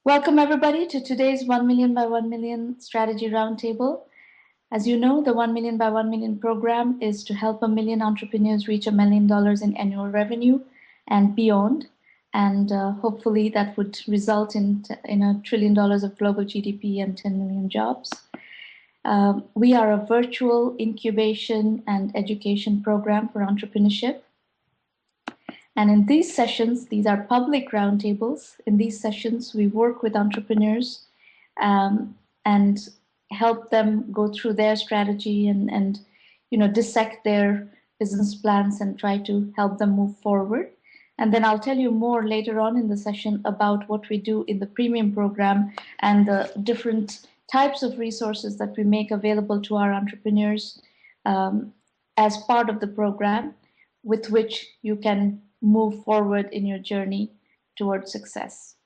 Welcome, everybody, to today's 1 Million by 1 Million Strategy Roundtable. As you know, the 1 Million by 1 Million program is to help 1 million entrepreneurs reach $1 million in annual revenue and beyond. And hopefully that would result in $1 trillion of global GDP and 10 million jobs. We are a virtual incubation and education program for entrepreneurship. And in these sessions, these are public roundtables. In these sessions, we work with entrepreneurs and help them go through their strategy and dissect their business plans and try to help them move forward. And then I'll tell you more later on in the session about what we do in the premium program and the different types of resources that we make available to our entrepreneurs as part of the program, with which you can move forward in your journey towards success.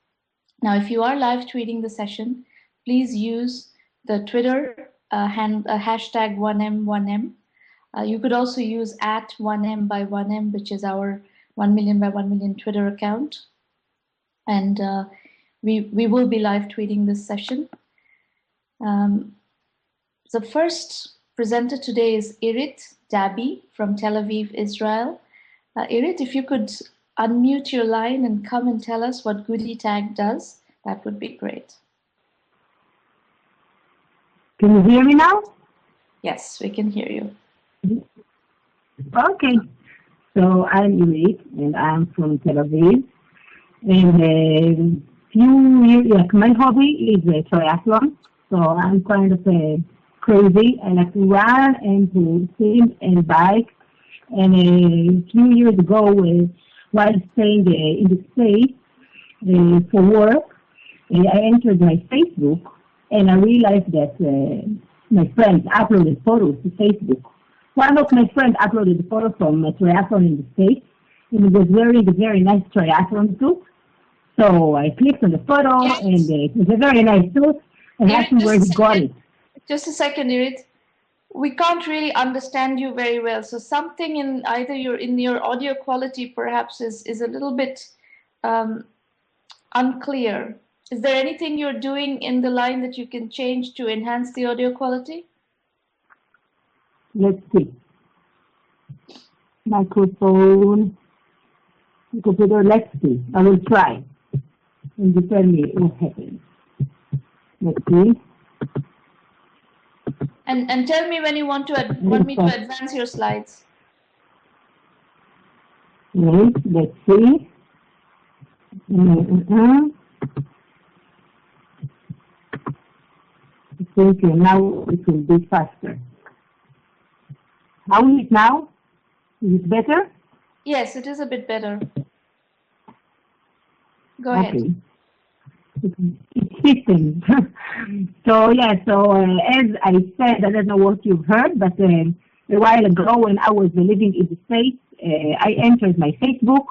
Now, if you are live tweeting the session, please use the Twitter hashtag 1M1M. You could also use at 1M by 1M, which is our 1 million by 1 million Twitter account. And we will be live tweeting this session. The first presenter today is Irit Dabi from Tel Aviv, Israel. Irit, if you could unmute your line and come and tell us what Goodie Tag does, that would be great. Can you hear me now? Yes, we can hear you. Okay. So I'm Irit, and I'm from Tel Aviv. And my hobby is triathlon. So I'm kind of crazy. I like to run and to swim and bike. And a few years ago, while staying in the States for work, I entered my Facebook, and I realized that my friends uploaded photos to Facebook. One of my friends uploaded a photo from a triathlon in the States, and he was wearing a very nice triathlon suit. So I clicked on the photo, and it was a very nice suit, and asked him where he got it. Just a second, Irit. We can't really understand you very well. So something in either your audio quality perhaps is a little bit unclear. Is there anything you're doing in the line that you can change to enhance the audio quality? Let's see. Microphone, computer, let's see. I will try. And you tell me what happens. Let's see. And tell me when you want me to advance your slides. Wait, let's see. Thank you. Now it will be faster. How is it now? Is it better? Yes, it is a bit better. Go ahead. It's fitting. So as I said, I don't know what you've heard, but a while ago when I was living in the States, I entered my Facebook,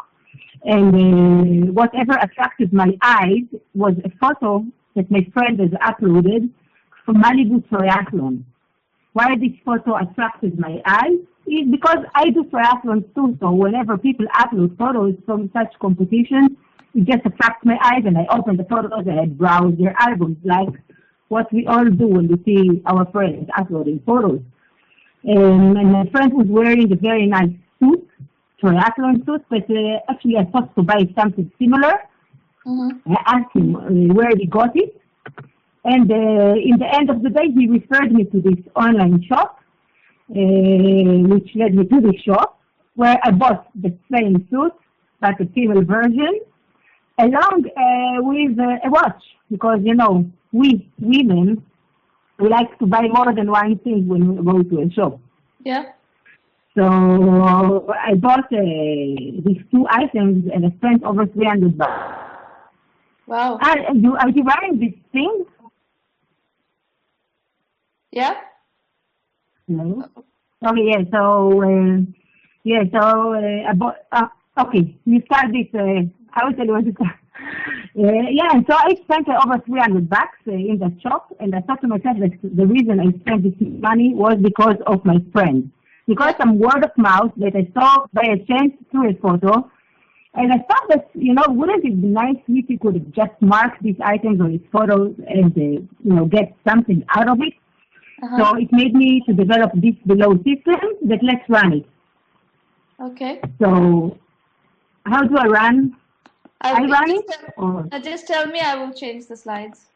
and whatever attracted my eyes was a photo that my friend has uploaded from Malibu Triathlon. Why this photo attracted my eyes is because I do triathlons too, so whenever people upload photos from such competitions, it just attracts my eyes, and I open the photos and I browse their albums, like what we all do when we see our friends uploading photos. And my friend was wearing a very nice suit, triathlon suit, but actually I thought to buy something similar. I asked him where he got it, and in the end of the day, he referred me to this online shop, which led me to the shop, where I bought the same suit, but a female version, along with a watch, because, we women, we like to buy more than one thing when we go to a shop. Yeah. So I bought these two items, and I spent over $300. Wow. Are you buying these things? Yeah. No. Okay, I bought, okay, you start this, I will tell you what to start. So I spent over $300 in that shop, and I thought to myself that the reason I spent this money was because of my friend. Because some word of mouth that I saw by a chance through a photo, And I thought that, wouldn't it be nice if you could just mark these items or these photos and, get something out of it? So it made me to develop this below system that let's run it. Okay. So how do I run? I run it? Just tell me, I will change the slides.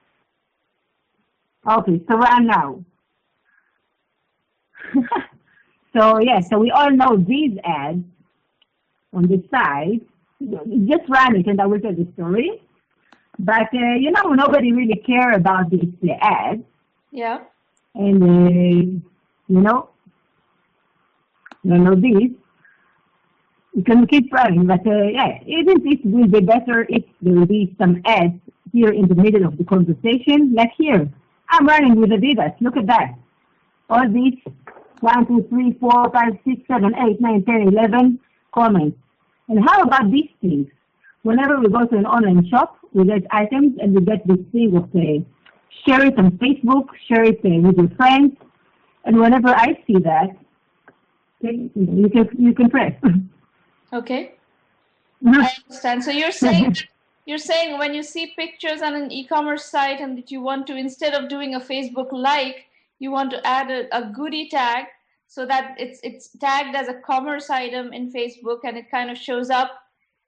Okay, so run now. So we all know these ads on the side. Just run it and I will tell the story. But, nobody really care about these ads. Yeah. And, this. You can keep running, but isn't it will be better if there will be some ads here in the middle of the conversation? Like here, I'm running with Adidas. Look at that. All these 1, 2, 3, 4, 5, 6, 7, 8, 9, 10, 11 comments. And how about these things? Whenever we go to an online shop, we get items and we get this thing of share it on Facebook, share it with your friends. And whenever I see that, you can press. Okay. I understand. So you're saying when you see pictures on an e-commerce site and that you want to, instead of doing a Facebook like, you want to add a goodie tag so that it's tagged as a commerce item in Facebook and it kind of shows up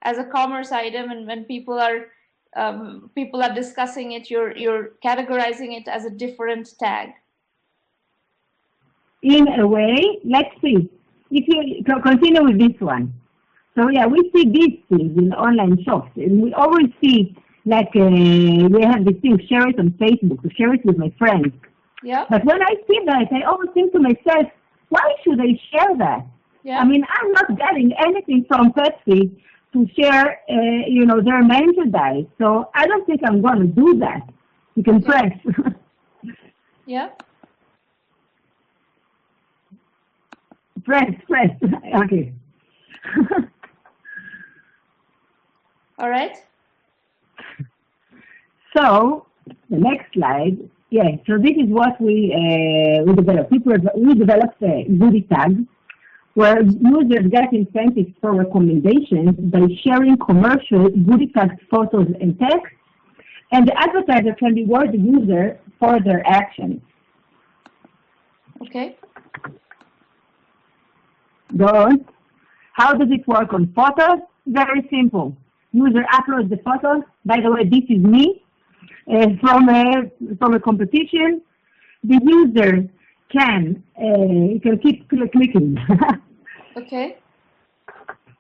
as a commerce item, and when people are discussing it, you're categorizing it as a different tag. In a way, let's see. If you continue with this one. So we see these things in online shops, and we always see we have this thing, share it on Facebook, to share it with my friends. Yeah. But when I see that, I always think to myself, why should I share that? Yeah. I mean, I'm not getting anything from Pepsi to share, their merchandise. So I don't think I'm going to do that. You can press. Yeah. Press. Okay. All right. So the next slide. So this is what we developed. We developed a goodie tag where users get incentives for recommendations by sharing commercial goodie tagged photos and text, and the advertiser can reward the user for their actions. Okay. Go on. How does it work on photos? Very simple. User uploads the photos. By the way, this is me from a competition. The user can keep clicking. Okay.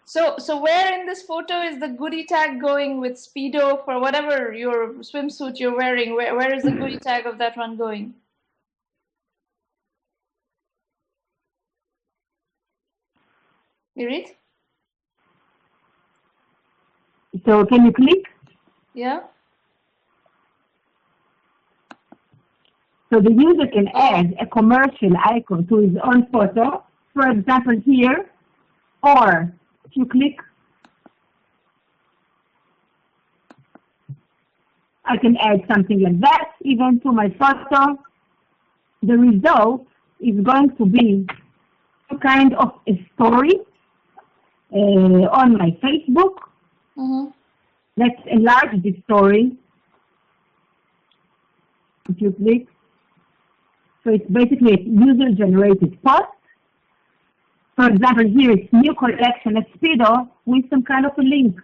So where in this photo is the goodie tag going with Speedo for whatever your swimsuit you're wearing? Where is the goodie tag of that one going? You read? So can you click? Yeah. So the user can add a commercial icon to his own photo, for example here, or if you click, I can add something like that even to my photo. The result is going to be some kind of a story on my Facebook. Mm-hmm. Let's enlarge this story. If you click. So it's basically a user-generated post. For example, here it's new collection at Speedo with some kind of a link.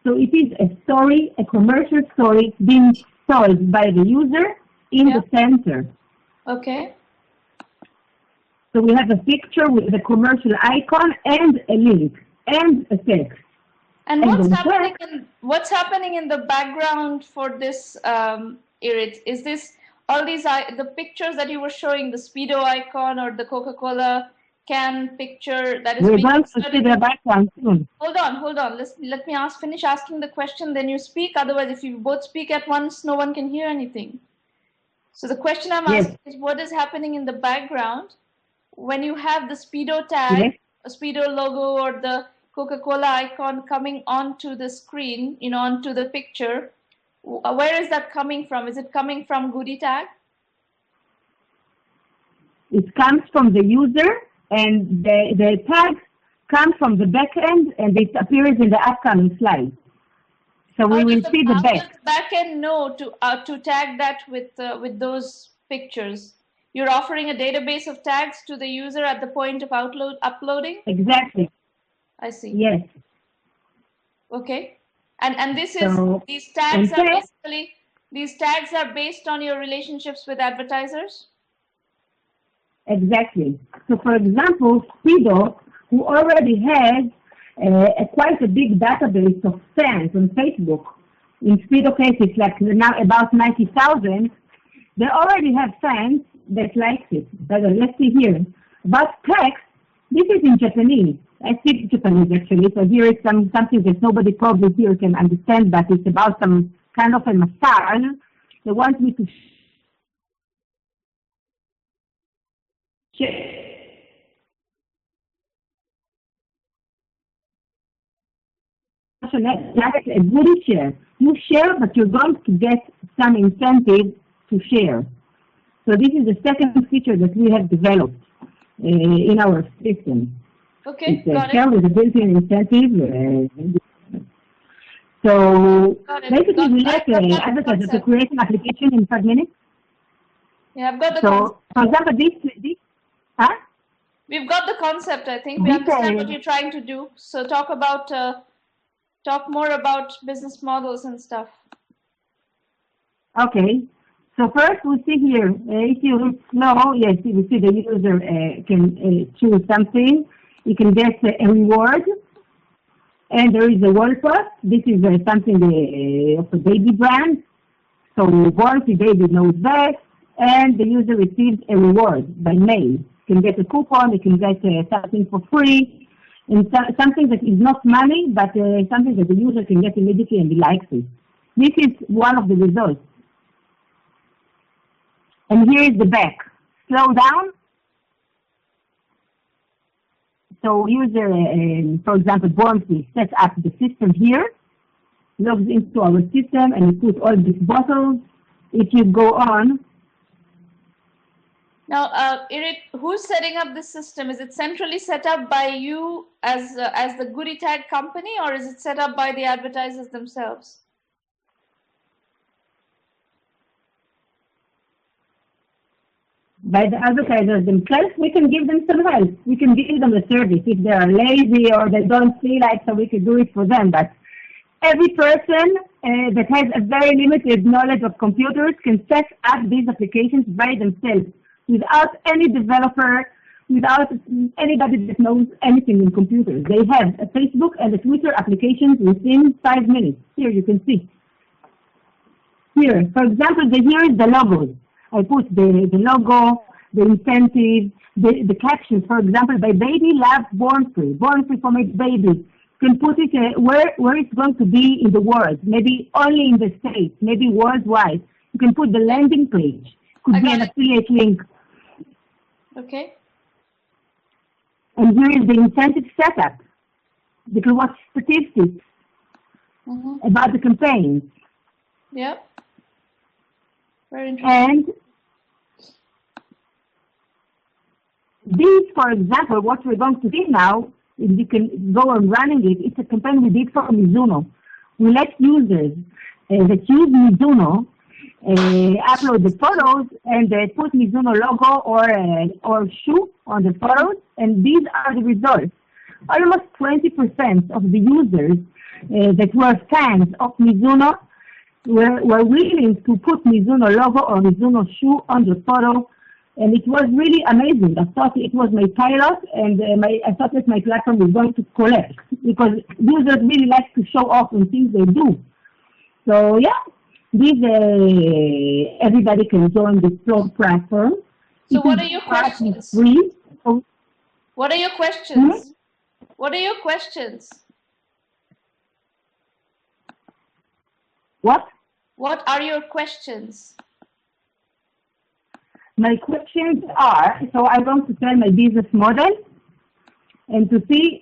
So it is a story, a commercial story being sold by the user in the center. Okay. So we have a picture with a commercial icon and a link and a text. And what's happening in the background for this, Irit? Is this all these the pictures that you were showing, the Speedo icon or the Coca-Cola can picture that is We're being going to see the background soon. Hold on. Let me finish asking the question, then you speak. Otherwise, if you both speak at once, no one can hear anything. So the question I'm asking is, what is happening in the background when you have the Speedo tag, a Speedo logo, or the Coca-Cola icon coming onto the screen, onto the picture? Where is that coming from? Is it coming from goodie tag? It comes from the user, and the tag comes from the back end, and it appears in the upcoming slide. So we will see the back. How does the back end know to tag that with those pictures? You're offering a database of tags to the user at the point of uploading? Exactly. I see. Yes. Okay. And this is, these tags are basically, these tags are based on your relationships with advertisers? Exactly. So for example, Speedo, who already has quite a big database of fans on Facebook, in Speedo case it's like now about 90,000, they already have fans that likes it. Let's see here. About text, this is in Japanese. I speak Japanese actually, so here is something that nobody probably here can understand, but it's about some kind of a massage. They want me to share like a goodie share. You share, but you're going to get some incentive to share. So this is the second feature that we have developed in our system. Okay, it's share with a built-in incentive. So basically, we let advertisers to create an application in 5 minutes. Yeah, I've got the concept. For example, this we've got the concept. I think we understand what you're trying to do. So talk more about business models and stuff. Okay. So first we see here, if you know, yes, you see the user can choose something. You can get a reward, and there is a word post. This is something of a baby brand. So once the baby knows that, and the user receives a reward by mail. You can get a coupon, you can get something for free, and something that is not money, but something that the user can get immediately and he likes it. This is one of the results. And here is the back. Slow down. So user, for example, Bormsy sets up the system here, logs into our system, and you put all these bottles. If you go on. Now, Eric, who's setting up this system? Is it centrally set up by you as the goodie tag company, or is it set up by the advertisers themselves? By the advertisers themselves. We can give them some help. We can give them a service if they are lazy or they don't feel like, so we can do it for them. But every person that has a very limited knowledge of computers can set up these applications by themselves without any developer, without anybody that knows anything in computers. They have a Facebook and a Twitter applications within 5 minutes. Here you can see. Here, for example, here is the logos. I put the logo, the incentive, the captions. For example, my baby loves born free for my baby. You can put it where it's going to be in the world, maybe only in the States, maybe worldwide. You can put the landing page. Could be an affiliate link. Okay. And here is the incentive setup. You can watch statistics about the campaign. Yeah. Very interesting. And this, for example, what we're going to do now, is you can go on running it. It's a campaign we did for Mizuno. We let users that use Mizuno upload the photos and put Mizuno logo or shoe on the photos, and these are the results. Almost 20% of the users that were fans of Mizuno were willing to put Mizuno logo or Mizuno shoe on the photo, and it was really amazing. I thought it was my pilot, and I thought that my platform is going to collect, because users really like to show off on things they do. So yeah, everybody can join this platform. So what are your questions? Free. What are your questions? What are your questions? What? What are your questions? My questions are, so I'm going to tell my business model and to see,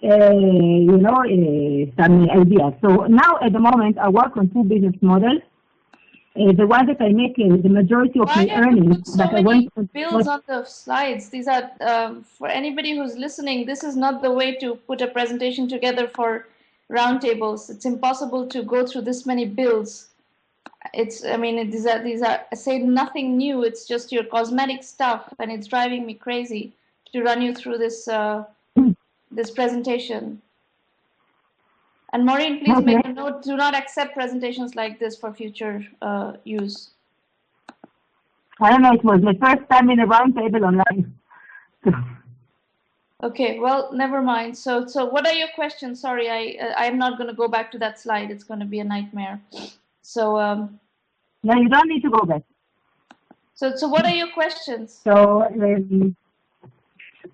some ideas. So now at the moment, I work on 2 business models. the one that I make the majority of Why my have you earnings, put so but I many want bills on the slides? These are, for anybody who's listening, this is not the way to put a presentation together for roundtables. It's impossible to go through this many bills. I mean, these are, I say nothing new. It's just your cosmetic stuff, and it's driving me crazy to run you through this, this presentation. And Maureen, please make a note, do not accept presentations like this for future use. I don't know, it was my first time in a roundtable online. Okay, well, never mind. So what are your questions? Sorry, I'm not going to go back to that slide. It's going to be a nightmare. So no, you don't need to go back. So what are your questions? So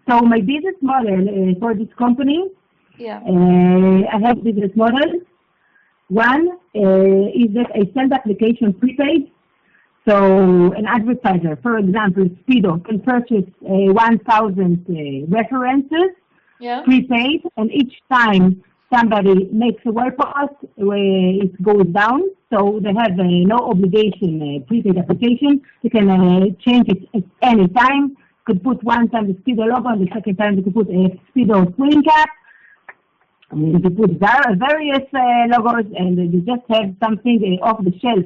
my business model for this company, yeah, I have business models. One is that I send application prepaid. So an advertiser, for example, Speedo, can purchase 1,000 references prepaid, and each time somebody makes a web post, it goes down. So they have no obligation prepaid application. You can change it at any time. You could put one time the Speedo logo, and the second time you could put a Speedo swing cap. You could put various logos, and you just have something off the shelf.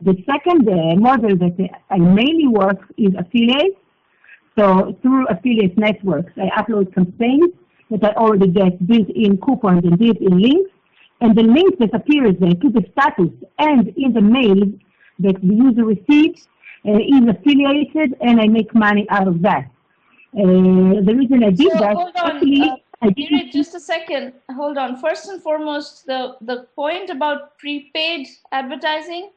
The second model that I mainly work is affiliates. So through affiliate networks, I upload campaigns that I already get built-in coupons and built-in links. And the link that appears to the status and in the mail that the user receives is affiliated, and I make money out of that. The reason I did that, hold on, actually, Irit, just a second. Hold on. First and foremost, the point about prepaid advertising,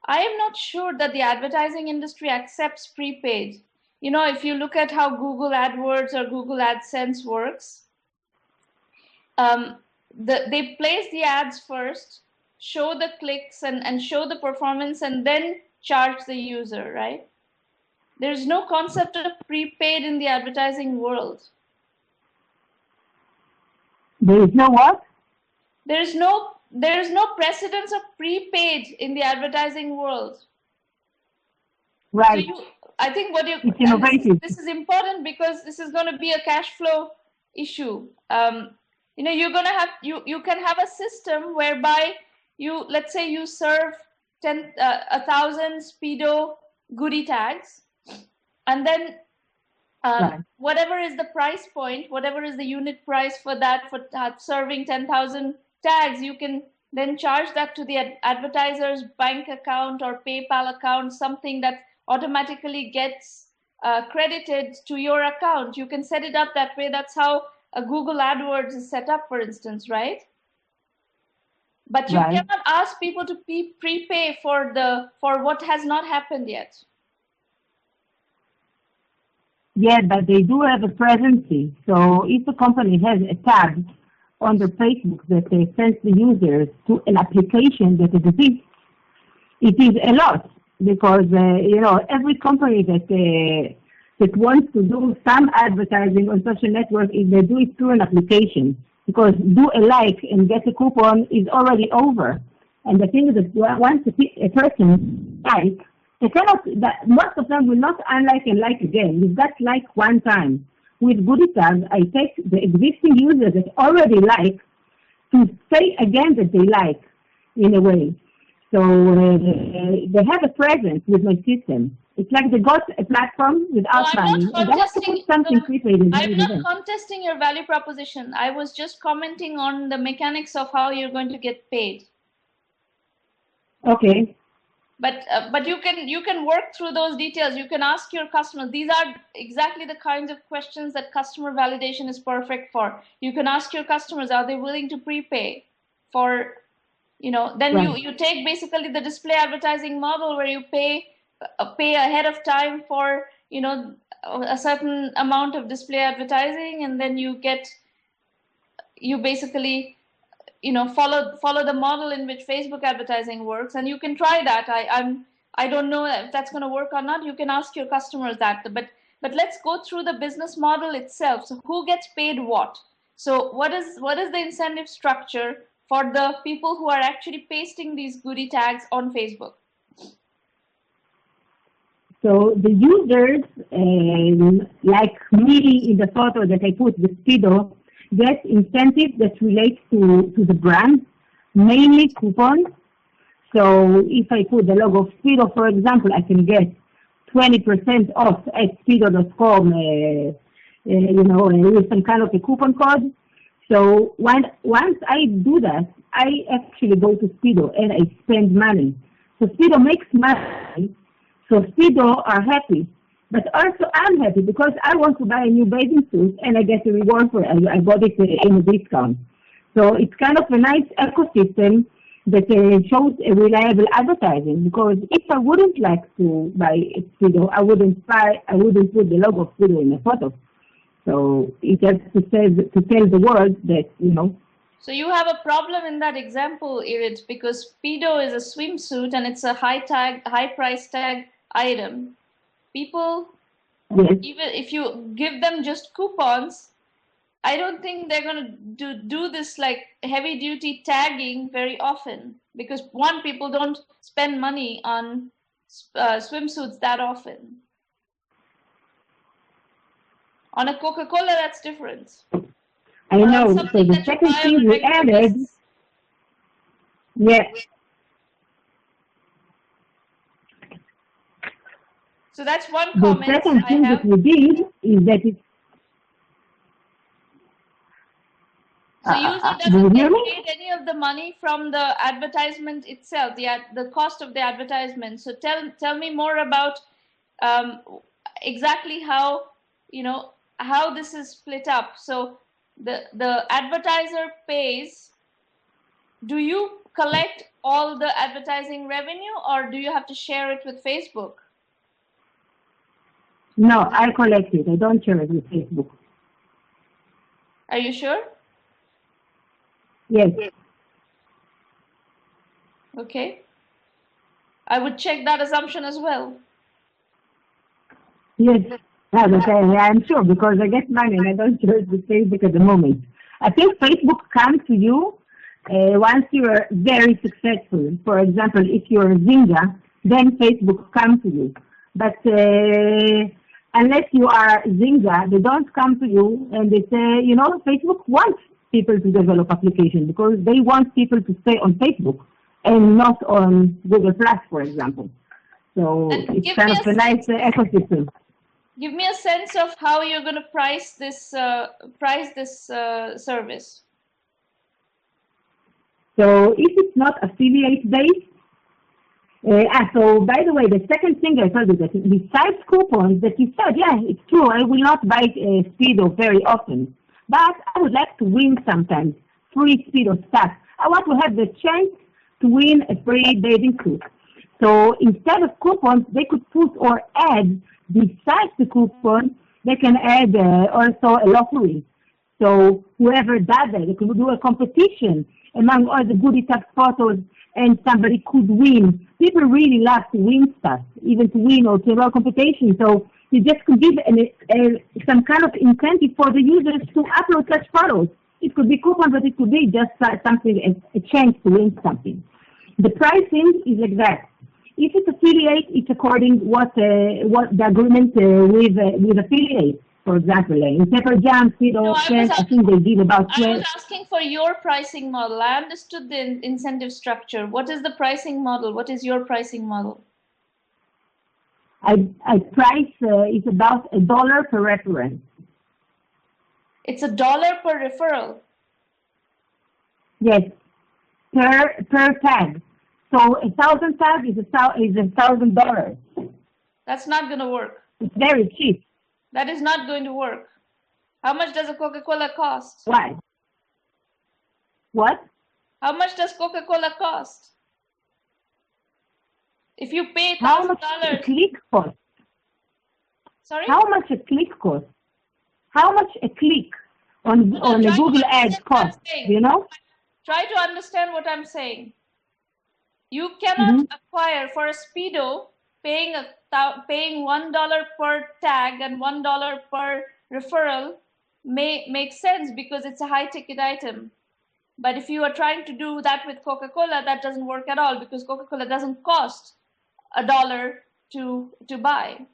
I am not sure that the advertising industry accepts prepaid. You know, if you look at how Google AdWords or Google AdSense works, they place the ads first, show the clicks and show the performance, and then charge the user, right? There's no concept of prepaid in the advertising world. There is no what? There's no precedence of prepaid in the advertising world. Right. So I think what you it's innovative. This is important because this is going to be a cash flow issue. You know, you're going to have you can have a system whereby let's say you serve 1,000 Speedo goodie tags, and then whatever is the price point, whatever is the unit price for that, for serving 10,000 tags, you can then charge that to the advertiser's bank account or PayPal account, something that automatically gets credited to your account. You can set it up that way. That's how a Google AdWords is set up, for instance, right? But you cannot ask people to prepay for what has not happened yet. Yeah, but they do have a presence. So if a company has a tag on their Facebook that sends the users to an application that exists, it is a lot, because you know, every company that wants to do some advertising on social network, if they do it through an application, because do a like and get a coupon is already over. And the thing is that once a person likes, most of them will not unlike and like again. You've got like one time. With goodie tags, I take the existing users that already like to say again that they like, in a way. So they have a presence with my system. It's like they got a platform without money, and they have to put something prepaid in. I'm not contesting your value proposition. I was just commenting on the mechanics of how you're going to get paid. Okay. But you can work through those details. You can ask your customers. These are exactly the kinds of questions that customer validation is perfect for. You can ask your customers, are they willing to prepay for, you know, then you take basically the display advertising model where you pay ahead of time for, you know, a certain amount of display advertising, and then you basically, you know, follow the model in which Facebook advertising works, and you can try that. I don't know if that's going to work or not. You can ask your customers that, but let's go through the business model itself. So who gets paid what? So what is the incentive structure for the people who are actually pasting these goodie tags on Facebook? So the users, like me in the photo that I put with Speedo, get incentives that relate to the brand, mainly coupons. So if I put the logo of Speedo, for example, I can get 20% off at speedo.com, with some kind of a coupon code. So once I do that, I actually go to Speedo and I spend money. So Speedo makes money. So Speedo are happy. But also I'm happy because I want to buy a new bathing suit and I get a reward for it. I bought it in a discount. So it's kind of a nice ecosystem that shows a reliable advertising, because if I wouldn't like to buy Speedo, I wouldn't put the logo of Speedo in a photo. So it has to tell the world that, So you have a problem in that example, Irit, because Speedo is a swimsuit and it's a high price tag item. People, yes. even if you give them just coupons, I don't think they're going to do this like heavy duty tagging very often, because one, people don't spend money on swimsuits that often. On a Coca-Cola, that's different. I know. So the second thing we added, yeah. So that's one comment. The second thing that we did is that it's. So user doesn't get paid any of the money from the advertisement itself, the cost of the advertisement. So tell me more about exactly how how this is split up. So the advertiser pays. Do you collect all the advertising revenue, or do you have to share it with Facebook? No, I collect it. I don't share it with Facebook. Are you sure? Yes. Okay. I would check that assumption as well. Yes. But I'm sure, because I get money and I don't share it with Facebook at the moment. I think Facebook comes to you once you are very successful. For example, if you're a Zynga, then Facebook comes to you. But unless you are Zynga, they don't come to you and they say, Facebook wants people to develop applications because they want people to stay on Facebook and not on Google Plus, for example. So it's kind of a nice ecosystem. Give me a sense of how you're going to price this service. So if it's not affiliate based, so by the way, the second thing I told you, that besides coupons that you said, yeah, it's true, I will not buy Speedo very often, but I would like to win sometimes free Speedo stuff. I want to have the chance to win a free bathing suit. So instead of coupons, they could put or add, besides the coupon, they can add also a lottery. So whoever does that, they could do a competition among all the goodie tag photos, and somebody could win. People really love to win stuff, even to win or to have a competition. So you just could give some kind of incentive for the users to upload such photos. It could be coupon, but it could be just something, a chance to win something. The pricing is like that. If it's affiliate, it's according what the agreement with affiliate. For example, in Pepper Jam, I think they did about 12. I was asking for your pricing model. I understood the incentive structure. What is the pricing model? What is your pricing model? I price it's about $1 per reference. It's $1 per referral. Yes, per tag. So 1,000 tags is $1,000. That's not going to work. It's very cheap. That is not going to work. How much does a Coca-Cola cost? Why? What? How much does Coca-Cola cost? If you pay $1,000. How much a click cost? Sorry? How much a click cost? How much a click on a Google Ads cost? You know? Try to understand what I'm saying. You cannot acquire for a Speedo, paying $1 per tag and $1 per referral make sense because it's a high ticket item. But if you are trying to do that with Coca-Cola, that doesn't work at all, because Coca-Cola doesn't cost $1 to buy.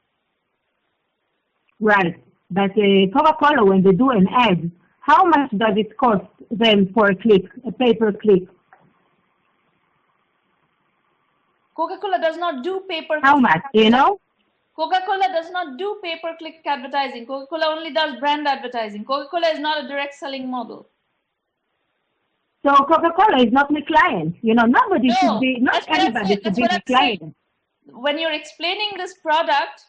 Right. But Coca-Cola, when they do an ad, how much does it cost them for a click, a pay-per-click? Coca-Cola does not do pay-per-click. How much, you know? Coca-Cola does not do pay-per-click advertising. Coca-Cola only does brand advertising. Coca-Cola is not a direct selling model. So Coca-Cola is not my client. You know, nobody should be, not everybody should be my client. When you're explaining this product,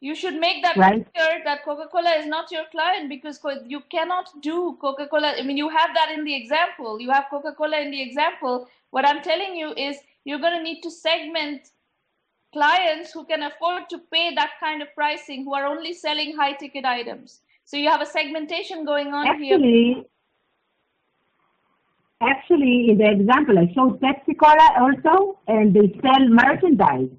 you should make that clear that Coca-Cola is not your client, because you cannot do Coca-Cola. I mean, you have that in the example. You have Coca-Cola in the example. What I'm telling you is you're going to need to segment clients who can afford to pay that kind of pricing, who are only selling high-ticket items. So you have a segmentation going on here. Actually, in the example, I showed Pepsi Cola also, and they sell merchandise.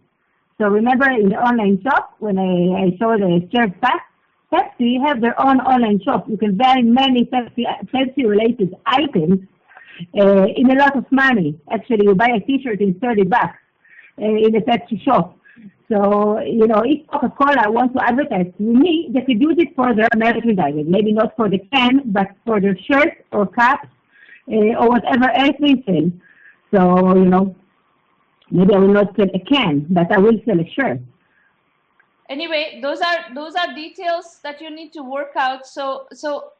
So remember in the online shop, when I showed the shared pack, Pepsi have their own online shop. You can buy many Pepsi-related items in a lot of money. Actually, you buy a T-shirt in $30 in a Pepsi shop. So, you know, if Coca-Cola wants to advertise to me, they could use it for their merchandise. Maybe not for the can, but for their shirts or caps or whatever else they sell. So, you know, maybe I will not sell a can, but I will sell a shirt. Anyway, those are details that you need to work out. So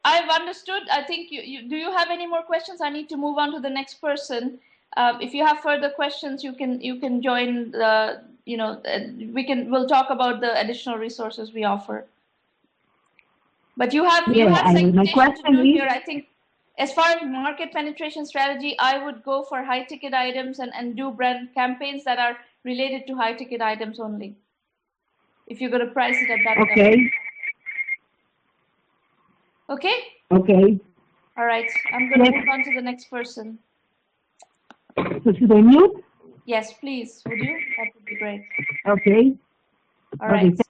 I've understood. I think do you have any more questions? I need to move on to the next person. If you have further questions, you can join. You know, we'll talk about the additional resources we offer. But you have my question to do here. I think as far as market penetration strategy, I would go for high ticket items and do brand campaigns that are related to high ticket items only. If you're going to price it at that level. Okay? Okay. All right. I'm going to move on to the next person. So should I mute? Yes, please. Would you? That would be great. Okay. All right. Okay.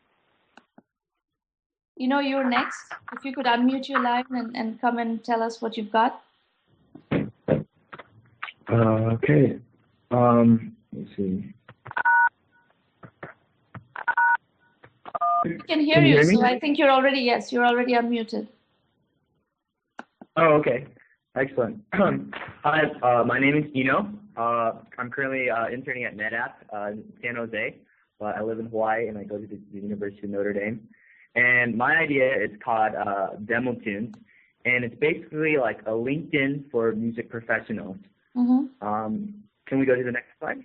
You know, you're next. If you could unmute your line and come and tell us what you've got. Okay. Let's see. I can hear you, so I think you're already unmuted. Oh, okay. Excellent. Hi, my name is Eno. I'm currently interning at NetApp in San Jose, but I live in Hawaii and I go to the University of Notre Dame. And my idea is called Demo Tunes, and it's basically like a LinkedIn for music professionals. Mm-hmm. Can we go to the next slide?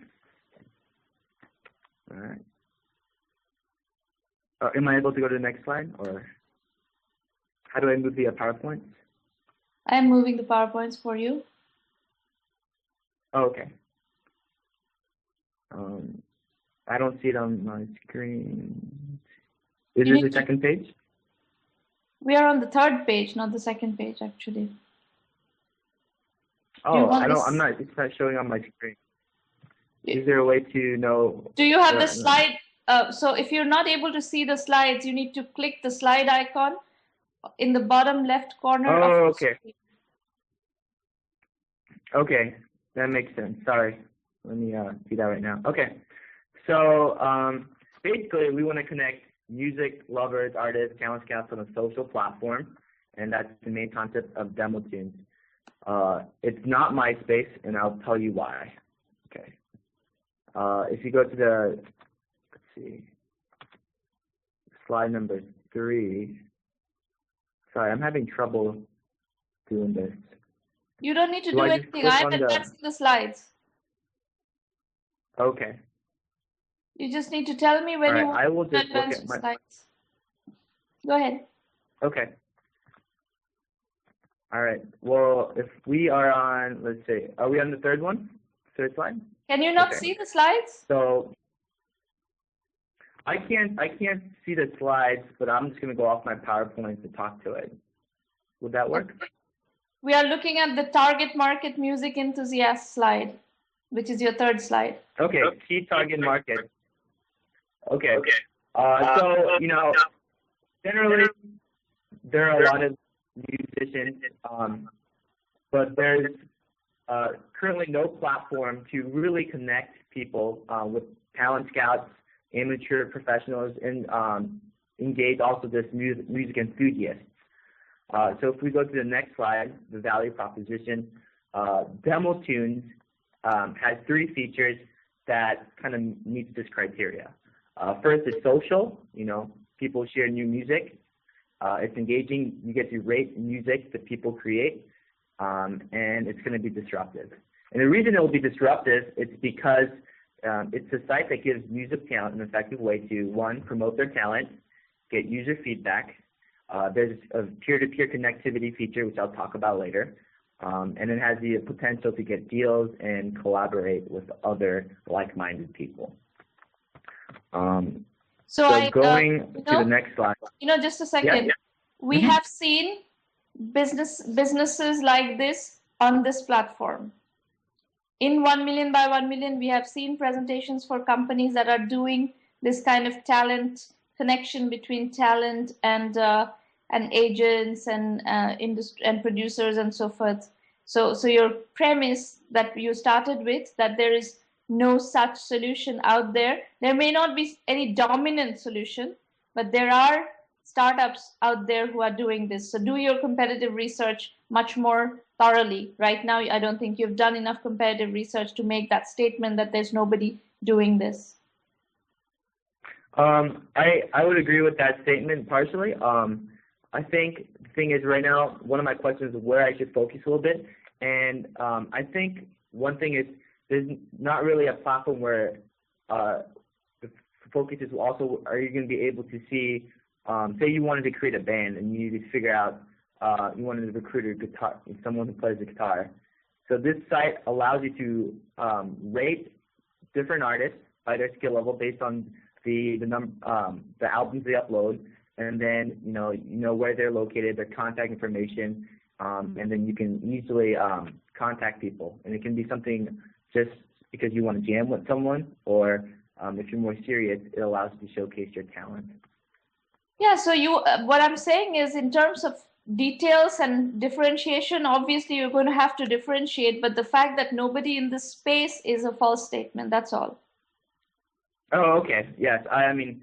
All right. Am I able to go to the next slide, or how do I move the PowerPoint? I'm moving the PowerPoints for you. Oh, okay. I don't see it on my screen. Is this the second page? We are on the third page, not the second page, actually. Oh, I'm not. It's not showing on my screen. Is there a way to know? Do you have the slide? So if you're not able to see the slides, you need to click the slide icon in the bottom left corner of the screen. Okay, that makes sense. Sorry. Let me do that right now. Okay. So basically, we want to connect music lovers, artists, talent scouts on a social platform, and that's the main concept of Demo Tunes. It's not MySpace, and I'll tell you why. Okay. If you go to the, let's see, slide number 3. Sorry, I'm having trouble doing this. You don't need to do anything. I'm advancing the slides. Okay. You just need to tell me when you want I will to just advance the slides. Go ahead. Okay. All right. Well, if we are on, let's see, are we on the third one? Third slide? Can you not see the slides? So I can't see the slides, but I'm just going to go off my PowerPoint to talk to it. Would that work? We are looking at the target market music enthusiast slide, which is your third slide. Okay, key target market. Okay. So, you know, generally there are a lot of musicians, but there's currently no platform to really connect people with talent scouts, amateur professionals, and engage also this music enthusiasts. So if we go to the next slide, the value proposition, Demo Tunes has 3 features that kind of meets this criteria. First is social, people share new music. It's engaging, you get to rate music that people create, and it's going to be disruptive. And the reason it will be disruptive is because it's a site that gives music talent an effective way to, 1, promote their talent, get user feedback. There's a peer-to-peer connectivity feature, which I'll talk about later. And it has the potential to get deals and collaborate with other like-minded people. So going to the next slide. Just a second. Yeah. We have seen businesses like this on this platform. In 1 million by 1 million, we have seen presentations for companies that are doing this kind of talent connection between talent and agents and industry and producers and so forth. So your premise that you started with, that there is no such solution out there. There may not be any dominant solution, but there are startups out there who are doing this. So do your competitive research much more thoroughly. Right now, I don't think you've done enough competitive research to make that statement that there's nobody doing this. I would agree with that statement partially. I think the thing is right now, one of my questions is where I should focus a little bit. And I think one thing is there's not really a platform where the focus is also, are you going to be able to see, say you wanted to create a band and you need to figure out, you wanted to recruit a guitar, someone who plays the guitar. So this site allows you to rate different artists by their skill level based on the albums they upload, and then you know where they're located, their contact information, and then you can easily contact people. And it can be something just because you want to jam with someone, or if you're more serious, it allows you to showcase your talent. Yeah. So what I'm saying is, in terms of details and differentiation, obviously you're going to have to differentiate, but the fact that nobody in this space is a false statement. That's all. Oh, okay. Yes. I mean,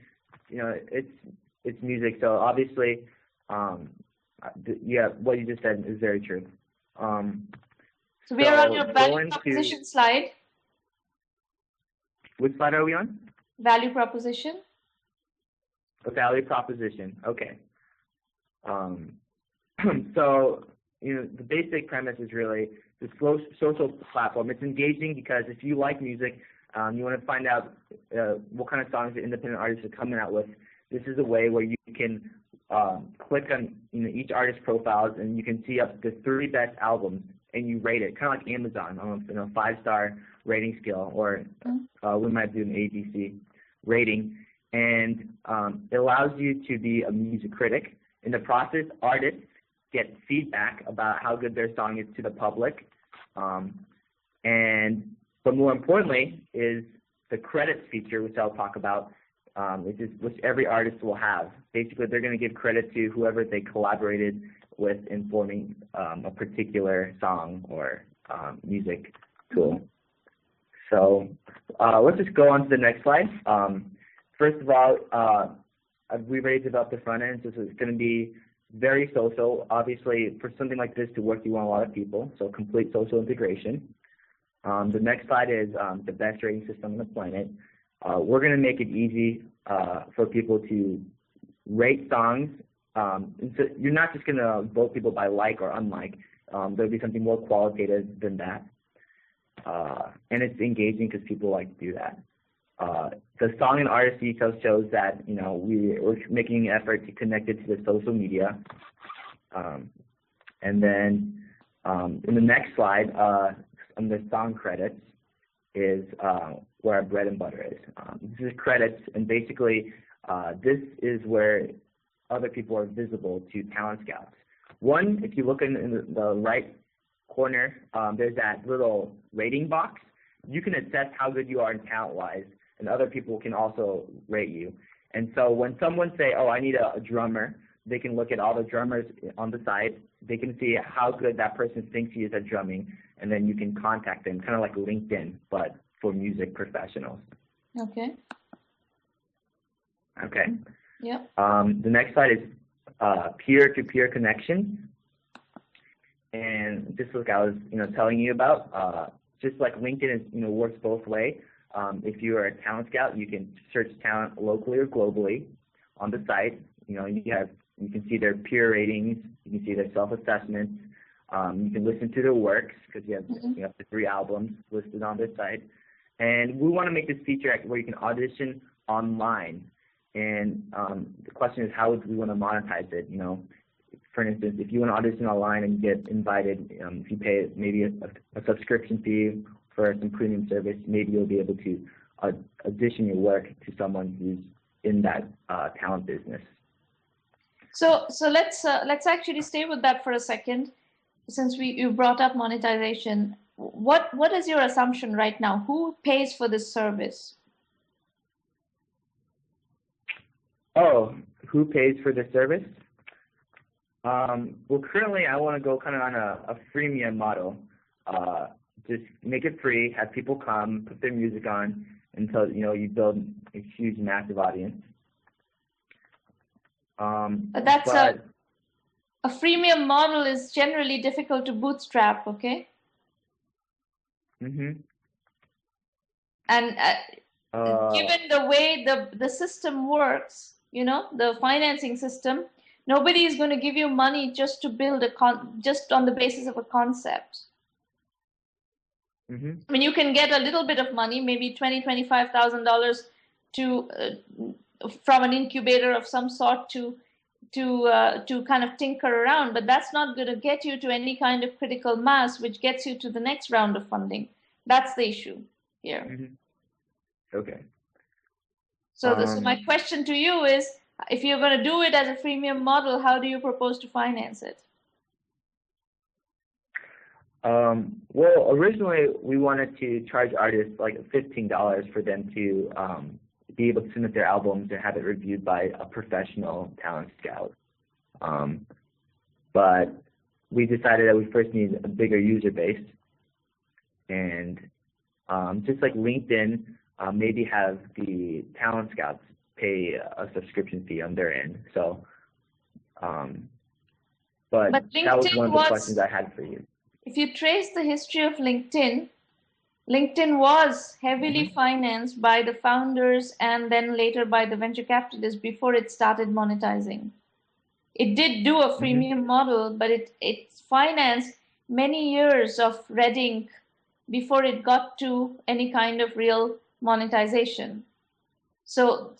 it's music, so obviously, yeah, what you just said is very true. So we are on your value proposition slide. Which slide are we on? Value proposition. A value proposition. Okay. So the basic premise is really the social platform. It's engaging because if you like music, you want to find out what kind of songs the independent artists are coming out with. This is a way where you can click on each artist's profiles, and you can see up to 3 best albums, and you rate it, kind of like Amazon on a 5-star rating scale, or we might do an ABC rating. And it allows you to be a music critic. In the process, artists get feedback about how good their song is to the public, but more importantly is the credits feature, which I'll talk about, which every artist will have. Basically, they're going to give credit to whoever they collaborated with in forming a particular song or music tool. So let's just go on to the next slide. First of all, we've already developed the front end, so it's going to be very social. Obviously, for something like this to work, you want a lot of people, so complete social integration. The next slide is the best rating system on the planet. We're going to make it easy for people to rate songs. So you're not just going to vote people by like or unlike. There'll be something more qualitative than that. And it's engaging because people like to do that. The song and artist details shows that we're making an effort to connect it to the social media. And then in the next slide, on the song credits is where our bread and butter is. This is credits, and basically this is where other people are visible to talent scouts. One, if you look in the right corner, there's that little rating box. You can assess how good you are in talent-wise, and other people can also rate you. And so when someone say, oh, I need a drummer, they can look at all the drummers on the site. They can see how good that person thinks he is at drumming, and then you can contact them, kind of like LinkedIn, but for music professionals. Okay. Okay. Yeah. The next slide is peer-to-peer connections. And just like I was, telling you about, just like LinkedIn is, works both ways. If you are a talent scout, you can search talent locally or globally on the site. You can see their peer ratings, you can see their self-assessments, you can listen to their works because you have the 3 albums listed on their site. And we want to make this feature where you can audition online. And the question is, how would we want to monetize it? For instance, if you want to audition online and get invited, if you pay maybe a subscription fee for some premium service, maybe you'll be able to audition your work to someone who's in that talent business. So let's actually stay with that for a second, since you brought up monetization. What is your assumption right now? Who pays for this service? Oh, who pays for the service? Well, currently I want to go kind of on a freemium model. Just make it free, have people come, put their music on until you build a huge, massive audience. But a freemium model is generally difficult to bootstrap, okay? Mhm. And given the way the system works, the financing system, nobody is going to give you money just to build just on the basis of a concept. Mhm. I mean, you can get a little bit of money, maybe $25,000 from an incubator of some sort to kind of tinker around, but that's not going to get you to any kind of critical mass, which gets you to the next round of funding. That's the issue here. Mhm. Okay. So my question to you is, if you're going to do it as a freemium model, how do you propose to finance it? Well, originally we wanted to charge artists like $15 for them to be able to submit their albums and have it reviewed by a professional talent scout. But we decided that we first need a bigger user base, and just like LinkedIn, maybe have the talent scouts pay a subscription fee on their end. So, but that was one of the questions I had for you. If you trace the history of LinkedIn was heavily financed by the founders and then later by the venture capitalists before it started monetizing. It did do a freemium model, but it financed many years of red ink before it got to any kind of real monetization. So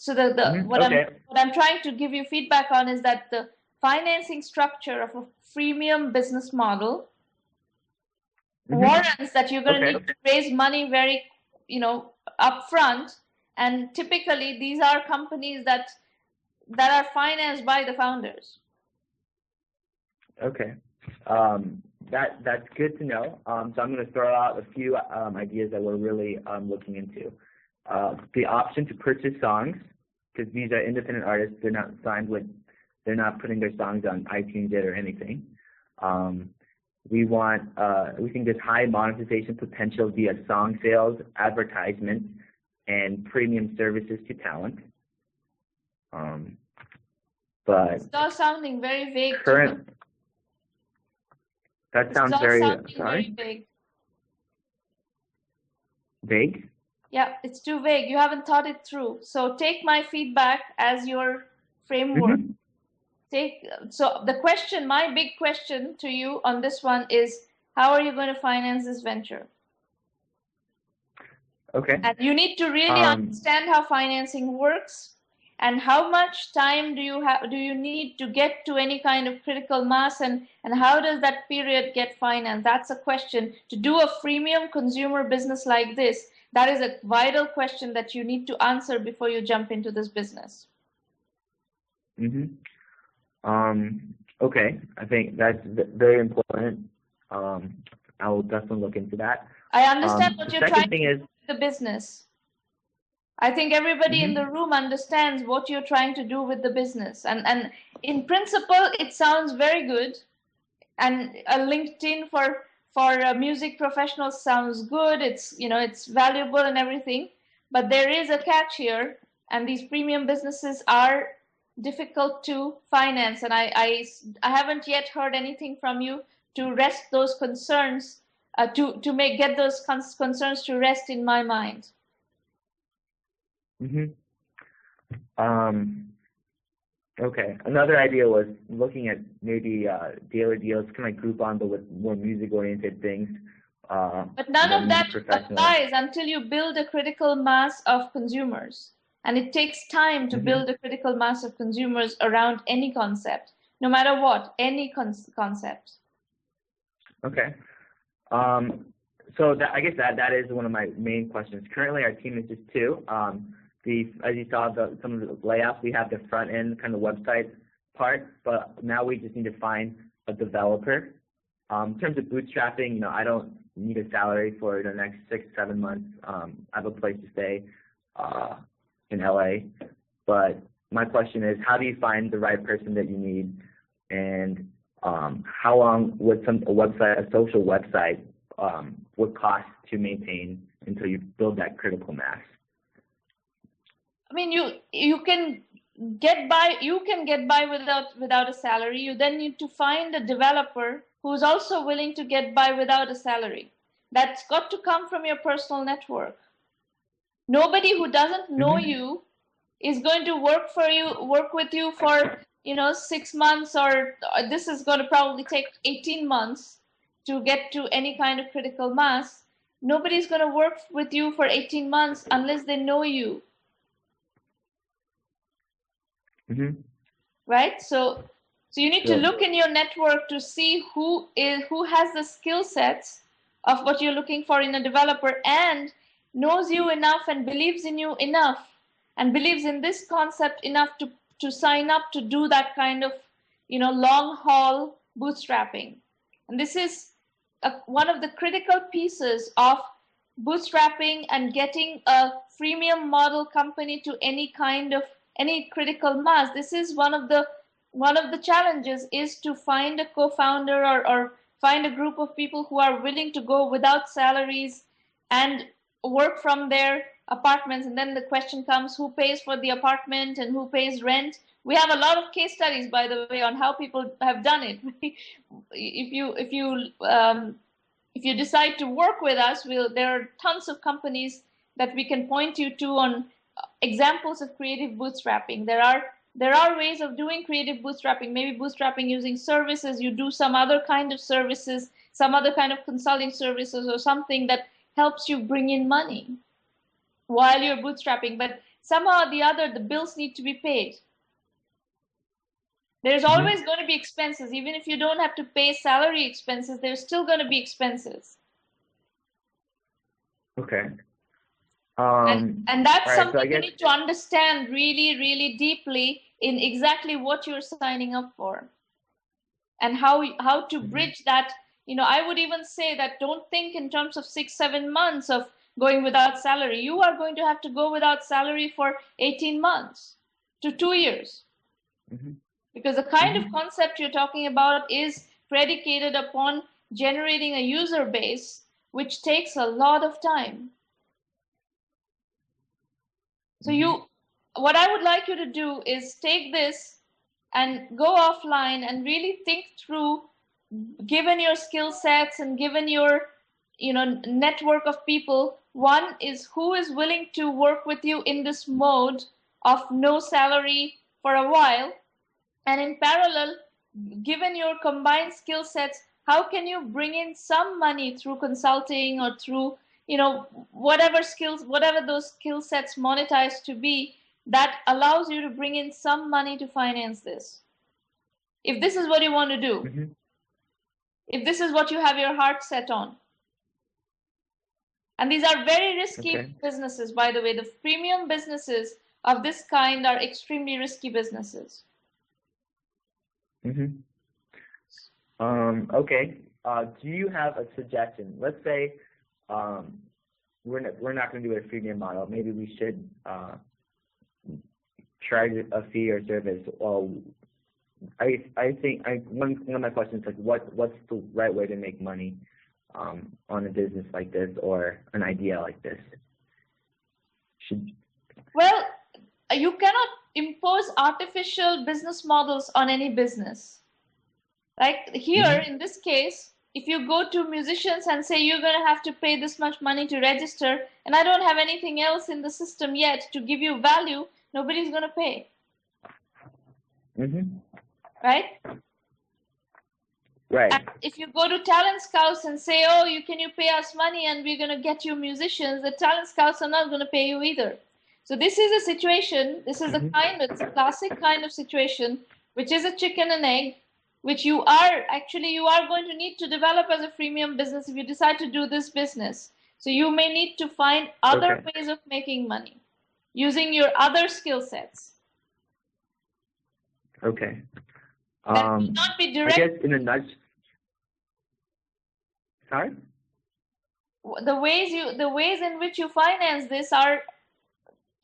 what I'm trying to give you feedback on is that the financing structure of a freemium business model warrants that you're going to need to raise money very, upfront, and typically these are companies that are financed by the founders. Okay, that's good to know. So I'm going to throw out a few ideas that we're really looking into. The option to purchase songs, because these are independent artists, they're not signed with, they're not putting their songs on iTunes yet or anything. We think there's high monetization potential via song sales, advertisement, and premium services to talent. But it's all sounding very vague. That sounds very, sorry? Very vague. Vague? Yeah, it's too vague. You haven't thought it through. So take my feedback as your framework. So my big question to you on this one is, how are you going to finance this venture? Okay. And you need to really understand how financing works, and how much time do you need to get to any kind of critical mass, and how does that period get financed? That's a question. To do a freemium consumer business like this, that is a vital question that you need to answer before you jump into this business. Okay, I think that's very important. I will definitely look into that. I understand what you're trying to do with the business. I think everybody in the room understands what you're trying to do with the business. And in principle, it sounds very good. And a LinkedIn for music professionals sounds good. It's, it's valuable and everything. But there is a catch here. and these premium businesses are difficult to finance. And I haven't yet heard anything from you to rest those concerns, get those concerns to rest in my mind. Mm-hmm. Okay. Another idea was looking at maybe dealer deals, kind of like Groupon, but with more music-oriented things. But none of that applies until you build a critical mass of consumers. And it takes time to build a critical mass of consumers around any concept, no matter what, any concept. Okay. So I guess that is one of my main questions. Currently, our team is just two. As you saw, some of the layouts, we have the front end kind of website part, but now we just need to find a developer. In terms of bootstrapping, I don't need a salary for the next 6-7 months. I have a place to stay in LA, but my question is, how do you find the right person that you need, and how long would a social website would cost to maintain until you build that critical mass? I mean, you can get by without a salary. You then need to find a developer who's also willing to get by without a salary. That's got to come from your personal network. Nobody who doesn't know you is going to work with you for 6 months, or this is going to probably take 18 months to get to any kind of critical mass. Nobody's going to work with you for 18 months unless they know you. Right? So you need to look in your network to see who has the skill sets of what you're looking for in a developer, and knows you enough and believes in you enough and believes in this concept enough to sign up to do that kind of long haul bootstrapping. And this is one of the critical pieces of bootstrapping and getting a freemium model company to any critical mass. This is one of the challenges, is to find a co-founder or find a group of people who are willing to go without salaries and work from their apartments. And then the question comes, who pays for the apartment and who pays rent? We have a lot of case studies, by the way, on how people have done it. If you decide to work with us, there are tons of companies that we can point you to on examples of creative bootstrapping. There are ways of doing creative bootstrapping, maybe bootstrapping using services. You do some other kind of services, some other kind of consulting services, or something that helps you bring in money while you're bootstrapping. But somehow or the other, the bills need to be paid. There's always going to be expenses. Even if you don't have to pay salary expenses, there's still going to be expenses. Okay. And that's something you need to understand really, really deeply in exactly what you're signing up for, and how to bridge that. I would even say that don't think in terms of 6-7 months of going without salary. You are going to have to go without salary for 18 months to 2 years. Because the kind of concept you're talking about is predicated upon generating a user base, which takes a lot of time. So what I would like you to do is take this and go offline and really think through, given your skill sets and given your network of people. One is, who is willing to work with you in this mode of no salary for a while, and in parallel, given your combined skill sets, how can you bring in some money through consulting or through whatever those skill sets monetize to be, that allows you to bring in some money to finance this. If this is what you want to do, if this is what you have your heart set on. And these are very risky businesses, by the way. The premium businesses of this kind are extremely risky businesses. Okay. Do you have a suggestion? Let's say we're not going to do a freemium model. Maybe we should charge a fee or service. I think one of my questions is, like, what's the right way to make money on a business like this or an idea like this? Well, you cannot impose artificial business models on any business. Like here, in this case, if you go to musicians and say you're going to have to pay this much money to register, and I don't have anything else in the system yet to give you value, nobody's going to pay. Right? Right. And if you go to talent scouts and say, oh, can you pay us money and we're going to get you musicians, the talent scouts are not going to pay you either. So this is a situation, this is it's a classic kind of situation, which is a chicken and egg, which you are going to need to develop as a freemium business if you decide to do this business. So you may need to find other ways of making money using your other skill sets. Okay. That may not be direct. I guess in a nutshell. Sorry? The ways in which you finance this are,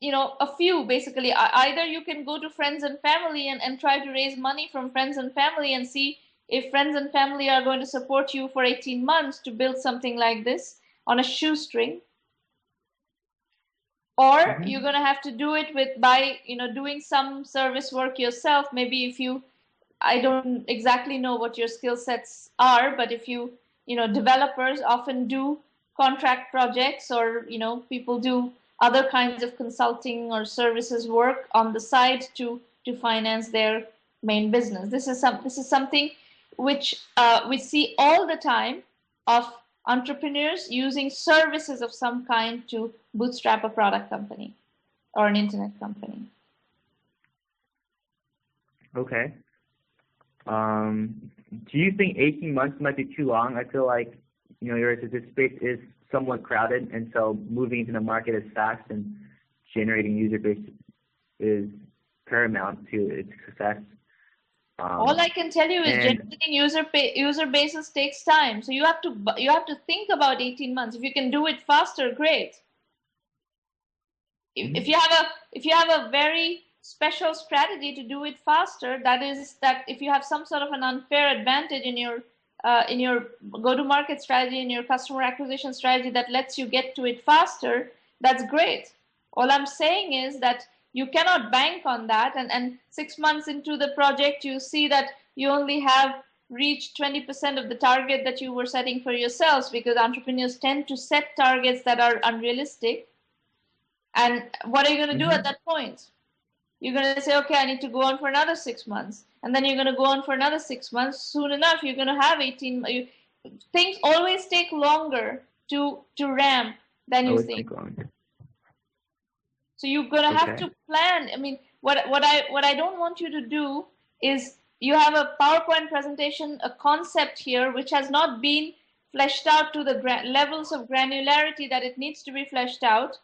a few basically. Either you can go to friends and family and try to raise money from friends and family and see if friends and family are going to support you for 18 months to build something like this on a shoestring. Or you're going to have to do it by doing some service work yourself. Maybe I don't exactly know what your skill sets are, but if developers often do contract projects, or people do other kinds of consulting or services work on the side to finance their main business. This is something which we see all the time of entrepreneurs using services of some kind to bootstrap a product company or an internet company. Okay. Do you think 18 months might be too long? I feel like, this space is somewhat crowded, and so moving into the market as fast and generating user base is paramount to its success. All I can tell you is generating user bases takes time. So you have to think about 18 months. If you can do it faster, great. If you have a very special strategy to do it faster, that is that if you have some sort of an unfair advantage in your go-to-market strategy, in your customer acquisition strategy that lets you get to it faster, that's great. All I'm saying is that you cannot bank on that, and 6 months into the project, you see that you only have reached 20% of the target that you were setting for yourselves, because entrepreneurs tend to set targets that are unrealistic. And what are you going to do at that point? You're going to say, okay, I need to go on for another 6 months. And then you're going to go on for another 6 months. Soon enough, you're going to have 18. Things always take longer to ramp than you think. So you're going to have to plan. I mean, what I don't want you to do is, you have a PowerPoint presentation, a concept here, which has not been fleshed out to the levels of granularity that it needs to be fleshed out.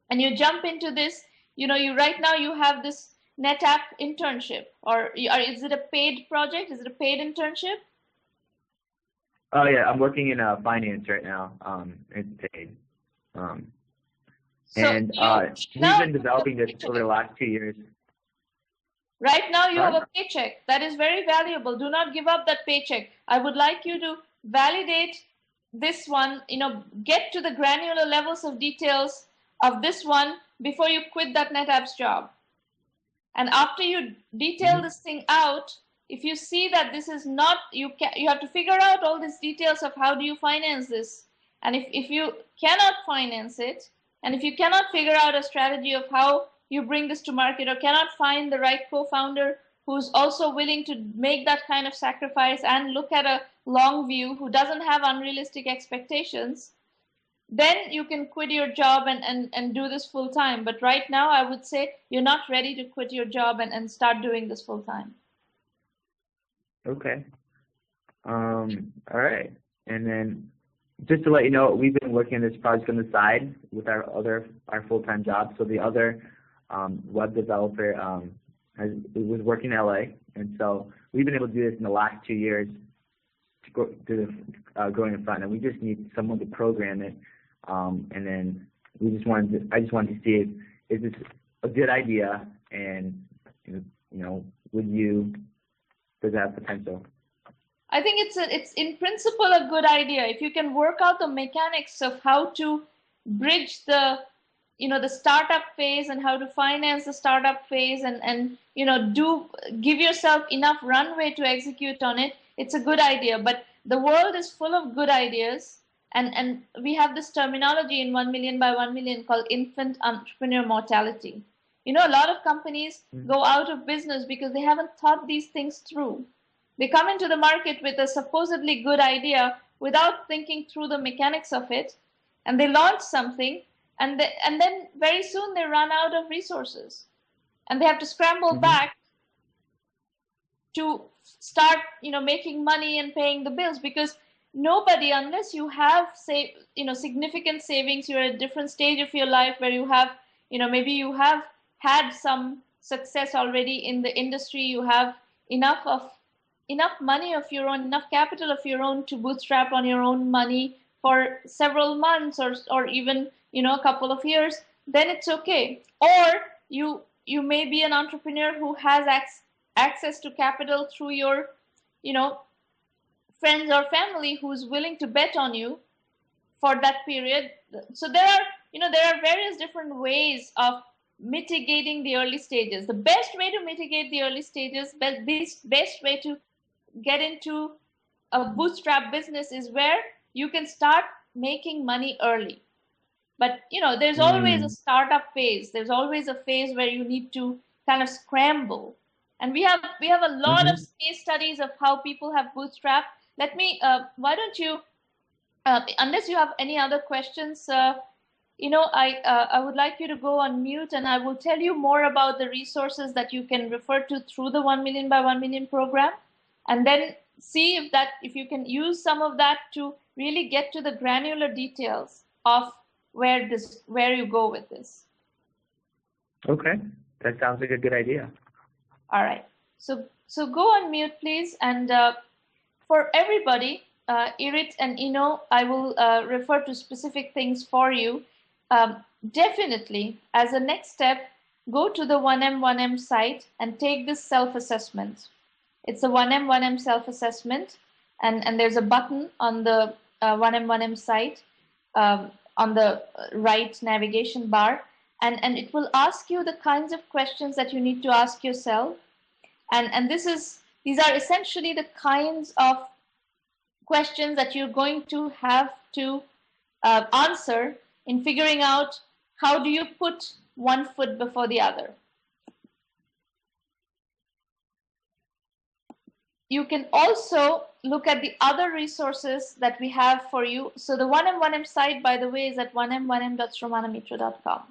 And you jump into this, right now you have this NetApp internship, or is it a paid project? Is it a paid internship? Oh yeah, I'm working in finance right now. It's paid. We've been developing this over the last 2 years. Right now you have a paycheck. That is very valuable. Do not give up that paycheck. I would like you to validate this one, get to the granular levels of details of this one before you quit that NetApp's job. And after you detail this thing out, if you see that this is not, you have to figure out all these details of how do you finance this. And if you cannot finance it, and if you cannot figure out a strategy of how you bring this to market, or cannot find the right co-founder who's also willing to make that kind of sacrifice and look at a long view, who doesn't have unrealistic expectations, then you can quit your job and do this full time. But right now, I would say you're not ready to quit your job and start doing this full time. Okay. All right. And then just to let you know, we've been working on this project on the side with our full-time jobs. So the other web developer was working in LA, and so we've been able to do this in the last 2 years to go to the growing in front, and we just need someone to program it. And then I just wanted to see is this a good idea, and does it have potential? I think it's in principle a good idea if you can work out the mechanics of how to bridge the the startup phase and how to finance the startup phase, and give yourself enough runway to execute on it, it's a good idea. But the world is full of good ideas, and we have this terminology in 1 million by 1 million called infant entrepreneur mortality. A lot of companies go out of business because they haven't thought these things through. They come into the market with a supposedly good idea without thinking through the mechanics of it, and they launch something, and then very soon they run out of resources, and they have to scramble back to start, making money and paying the bills, because nobody, unless you have, significant savings, you're at a different stage of your life where you have, maybe you have had some success already in the industry, you have enough money of your own, enough capital of your own to bootstrap on your own money for several months or even, a couple of years, then it's okay. Or you may be an entrepreneur who has access to capital through your, friends or family who's willing to bet on you for that period. So there are various different ways of mitigating the early stages. The best way to mitigate the early stages, best way to get into a bootstrap business is where you can start making money early. But there's always a startup phase. There's always a phase where you need to kind of scramble. And we have a lot of case studies of how people have bootstrapped. Let me, why don't you, unless you have any other questions, I would like you to go on mute, and I will tell you more about the resources that you can refer to through the 1 million by 1 million program, and then see if you can use some of that to really get to the granular details of where you go with this. Okay, that sounds like a good idea. All right, so go on mute, please, and for everybody, Irit and Ino, I will refer to specific things for you. Definitely, as a next step, go to the 1M1M site and take this self-assessment. It's a 1M1M self-assessment, and there's a button on the 1M1M site on the right navigation bar, and it will ask you the kinds of questions that you need to ask yourself, and these are essentially the kinds of questions that you're going to have to answer in figuring out how do you put one foot before the other. You can also look at the other resources that we have for you. So the 1M1M site, by the way, is at 1m1m.sramanamitra.com.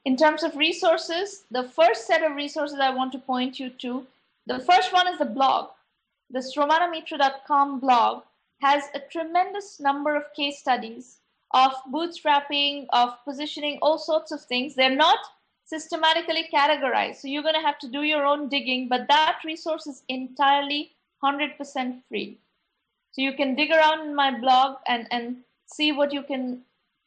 In terms of resources, the first set of resources I want to point you to, the first one is the blog. The sramanamitra.com blog has a tremendous number of case studies of bootstrapping, of positioning, all sorts of things. They're not systematically categorized, so you're going to have to do your own digging, but that resource is entirely 100% free. So you can dig around in my blog and see what you can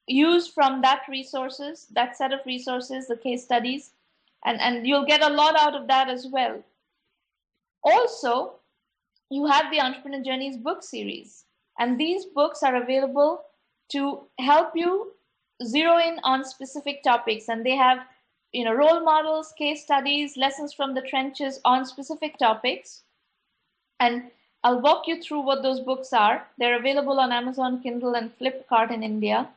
use from that set of resources, the case studies, and you'll get a lot out of that as well. Also, you have the Entrepreneur Journeys book series, and these books are available to help you zero in on specific topics, and they have role models, case studies, lessons from the trenches on specific topics. And I'll walk you through what those books are. They're available on Amazon Kindle and Flipkart in India.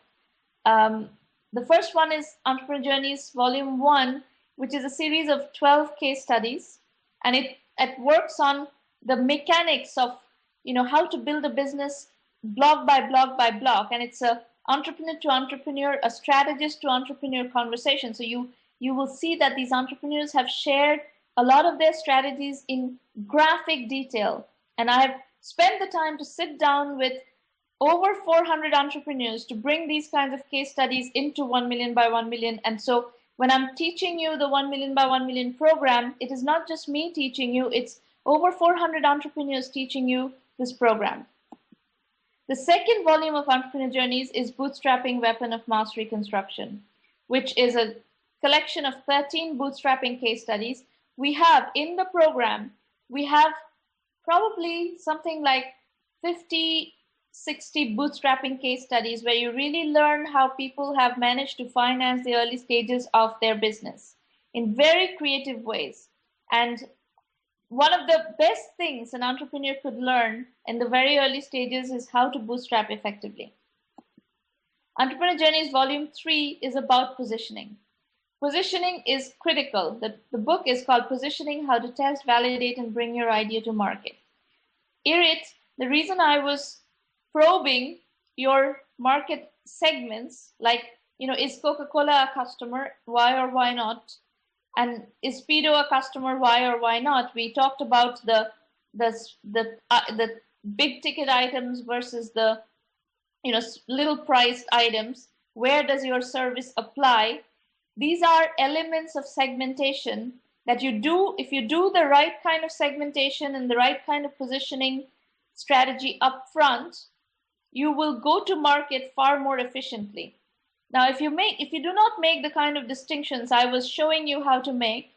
The first one is Entrepreneur Journeys Volume 1, which is a series of 12 case studies, and it works on the mechanics of how to build a business block by block by block, and it's a entrepreneur to entrepreneur, a strategist to entrepreneur conversation. So you will see that these entrepreneurs have shared a lot of their strategies in graphic detail, and I have spent the time to sit down with over 400 entrepreneurs to bring these kinds of case studies into 1 million by 1 million. And so when I'm teaching you the 1 million by 1 million program, it is not just me teaching you, it's over 400 entrepreneurs teaching you this program. The second volume of Entrepreneur Journeys is Bootstrapping Weapon of Mass Reconstruction, which is a collection of 13 bootstrapping case studies. We have in the program, we have probably something like 50 60 bootstrapping case studies where you really learn how people have managed to finance the early stages of their business in very creative ways. And one of the best things an entrepreneur could learn in the very early stages is how to bootstrap effectively. Entrepreneur Journeys Volume 3 is about positioning. Positioning is critical. The book is called Positioning: How to Test, Validate, and Bring Your Idea to Market. Irit, the reason I was probing your market segments, like, is Coca-Cola a customer? Why or why not? And is Speedo a customer? Why or why not? We talked about the big ticket items versus the little priced items. Where does your service apply? These are elements of segmentation that you do. If you do the right kind of segmentation and the right kind of positioning strategy up front, you will go to market far more efficiently. Now, if you do not make the kind of distinctions I was showing you how to make,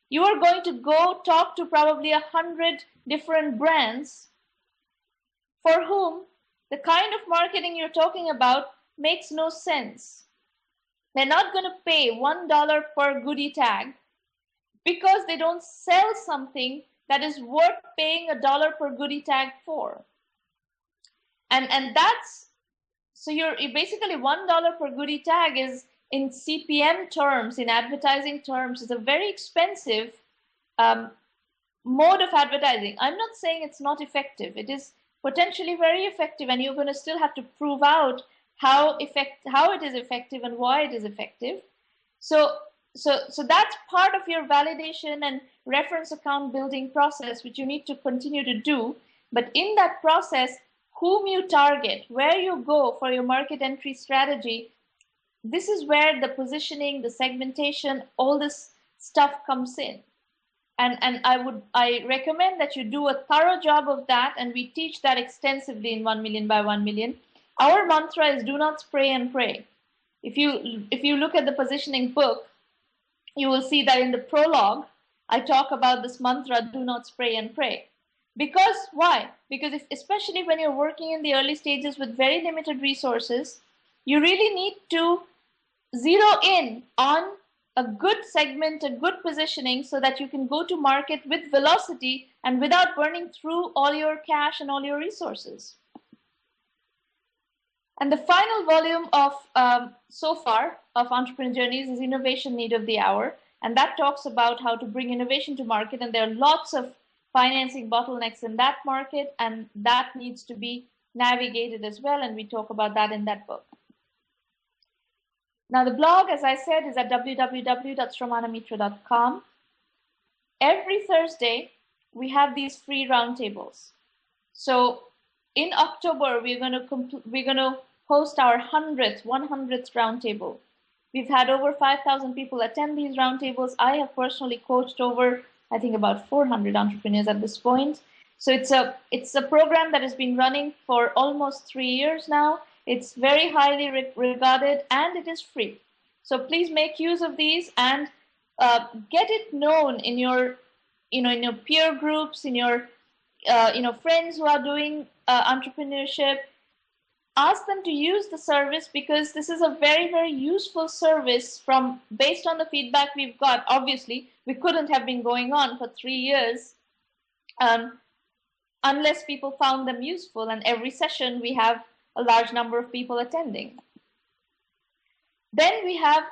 you are going to go talk to probably 100 different brands for whom the kind of marketing you're talking about makes no sense. They're not going to pay $1 per goodie tag because they don't sell something that is worth paying $1 per goodie tag for. And that's, so you're basically $1 per goodie tag is, in CPM terms, in advertising terms, is a very expensive mode of advertising. I'm not saying it's not effective. It is potentially very effective, and you're going to still have to prove out how it is effective and why it is effective. So that's part of your validation and reference account building process, which you need to continue to do. But in that process, whom you target, where you go for your market entry strategy, this is where the positioning, the segmentation, all this stuff comes in. And I recommend that you do a thorough job of that, and we teach that extensively in 1 Million by 1 Million. Our mantra is do not spray and pray. If you look at the positioning book, you will see that in the prologue, I talk about this mantra, do not spray and pray. Because why? Because especially when you're working in the early stages with very limited resources, you really need to zero in on a good segment, a good positioning, so that you can go to market with velocity and without burning through all your cash and all your resources. And the final volume of so far of Entrepreneur Journeys is Innovation Need of the Hour, and that talks about how to bring innovation to market, and there are lots of financing bottlenecks in that market, and that needs to be navigated as well, and we talk about that in that book. Now, the blog, as I said, is at www.sramanamitra.com. Every Thursday, we have these free roundtables. So in October, we're going to host our 100th roundtable. We've had over 5,000 people attend these roundtables. I have personally coached over, I think, about 400 entrepreneurs at this point. So it's a program that has been running for almost 3 years now. It's very highly regarded, and it is free. So please make use of these and get it known in your, in your peer groups, in your, friends who are doing entrepreneurship. Ask them to use the service, because this is a very, very useful service based on the feedback we've got. Obviously, we couldn't have been going on for 3 years unless people found them useful. And every session we have a large number of people attending. Then we have,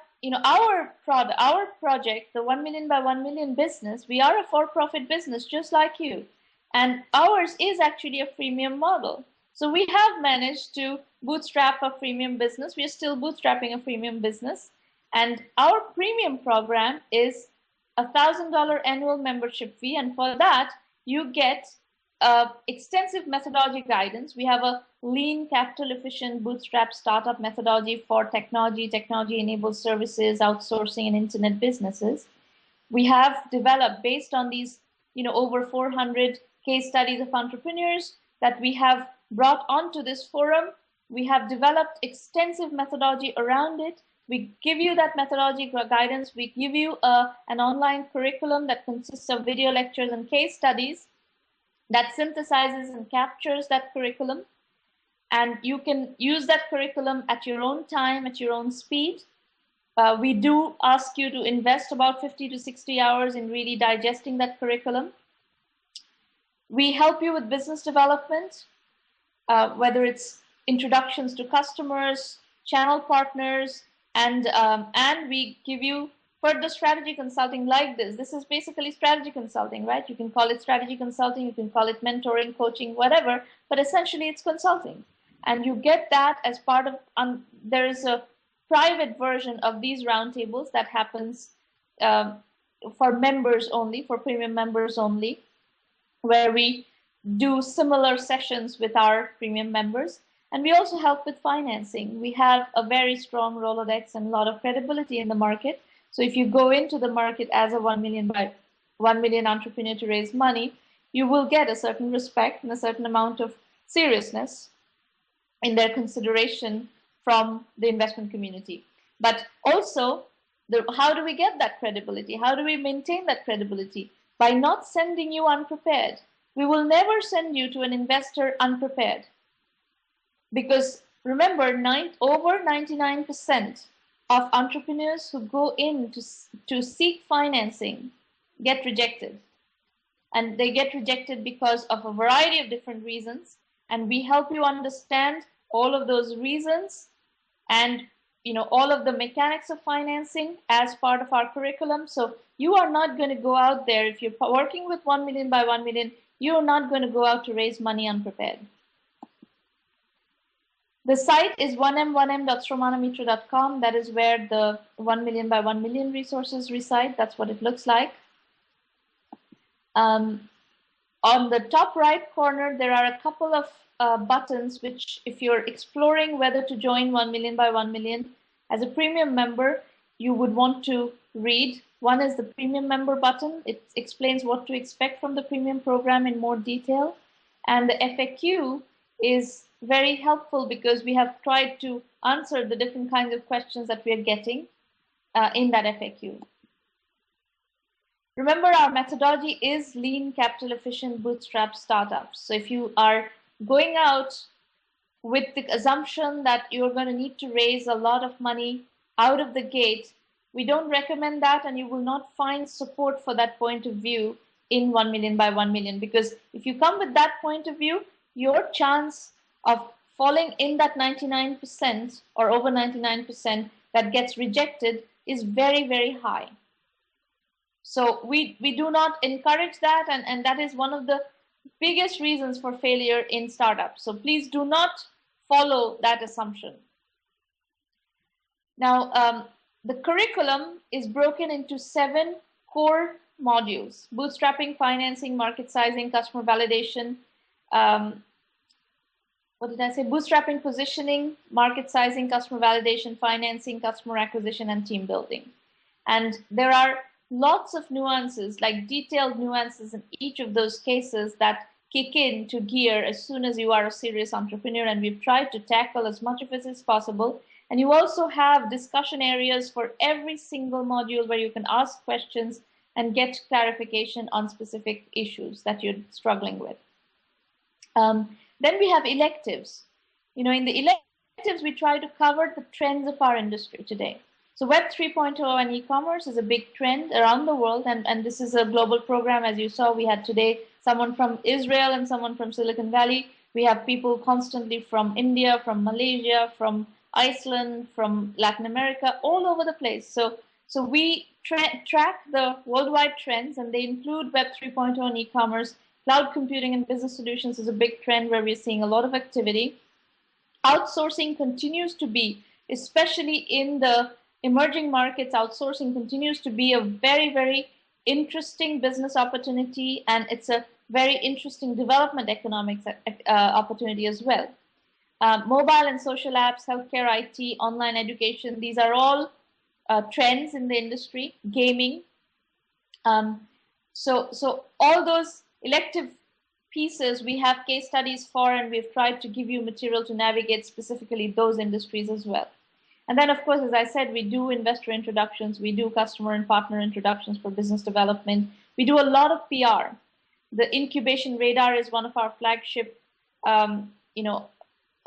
our project, the 1 Million by 1 Million business. We are a for-profit business just like you, and ours is actually a freemium model. So we have managed to bootstrap a freemium business. We are still bootstrapping a freemium business, and our premium program is $1,000 annual membership fee, and for that you get extensive methodology guidance. We have a lean, capital-efficient bootstrap startup methodology for technology-enabled services, outsourcing, and internet businesses. We have developed, based on these, over 400 case studies of entrepreneurs that we have brought onto this forum, we have developed extensive methodology around it. We give you that methodology guidance. We give you an online curriculum that consists of video lectures and case studies that synthesizes and captures that curriculum. and you can use that curriculum at your own time, at your own speed. We do ask you to invest about 50 to 60 hours in really digesting that curriculum. We help you with business development, whether it's introductions to customers, channel partners, and we give you further strategy consulting like this. This is basically strategy consulting, right? You can call it strategy consulting, you can call it mentoring, coaching, whatever, but essentially it's consulting. And you get that as part of, there is a private version of these roundtables that happens for members only, for premium members only, where we do similar sessions with our premium members. And we also help with financing. We have a very strong Rolodex and a lot of credibility in the market. So if you go into the market as a 1 million by 1 million entrepreneur to raise money, you will get a certain respect and a certain amount of seriousness in their consideration from the investment community. But also, how do we get that credibility? How do we maintain that credibility? By not sending you unprepared. We will never send you to an investor unprepared. Because remember, over 99% of entrepreneurs who go in to seek financing get rejected. And they get rejected because of a variety of different reasons. And we help you understand all of those reasons and all of the mechanics of financing as part of our curriculum. So you are not going to go out there, if you're working with 1 million by 1 million, you're not going to go out to raise money unprepared. The site is 1m1m.sramanamitra.com. That is where the 1 million by 1 million resources reside. That's what it looks like. On the top right corner, there are a couple of buttons which, if you're exploring whether to join 1 million by 1 million as a premium member, you would want to read. One is the premium member button. It explains what to expect from the premium program in more detail. And the FAQ is very helpful because we have tried to answer the different kinds of questions that we are getting in that FAQ. Remember, our methodology is lean, capital efficient, bootstrap startups. So if you are going out with the assumption that you're going to need to raise a lot of money out of the gate, we don't recommend that, and you will not find support for that point of view in 1 million by 1 million, because if you come with that point of view, your chance of falling in that 99% or over 99% that gets rejected is very, very high. So we do not encourage that, and that is one of the biggest reasons for failure in startups. So please do not follow that assumption. Now, the curriculum is broken into 7 core modules: bootstrapping, financing, market sizing, customer validation, bootstrapping, positioning, market sizing, customer validation, financing, customer acquisition, and team building. And there are lots of nuances, like detailed nuances in each of those cases that kick into gear as soon as you are a serious entrepreneur, and we've tried to tackle as much of it as possible. And you also have discussion areas for every single module where you can ask questions and get clarification on specific issues that you're struggling with. Then we have electives. In the electives, we try to cover the trends of our industry today. So Web 3.0 and e-commerce is a big trend around the world, and this is a global program. As you saw, we had today someone from Israel and someone from Silicon Valley. We have people constantly from India, from Malaysia, from Iceland, from Latin America, all over the place. So we track the worldwide trends, and they include Web 3.0 and e-commerce. Cloud computing and business solutions is a big trend where we're seeing a lot of activity. Outsourcing continues to be, especially in the emerging markets, outsourcing continues to be a very, very interesting business opportunity, and it's a very interesting development economics opportunity as well. Mobile and social apps, healthcare, IT, online education, these are all trends in the industry. Gaming. So all those elective pieces we have case studies for, and we've tried to give you material to navigate specifically those industries as well. And then, of course, as I said, we do investor introductions, we do customer and partner introductions for business development. We do a lot of PR. The incubation radar is one of our flagship,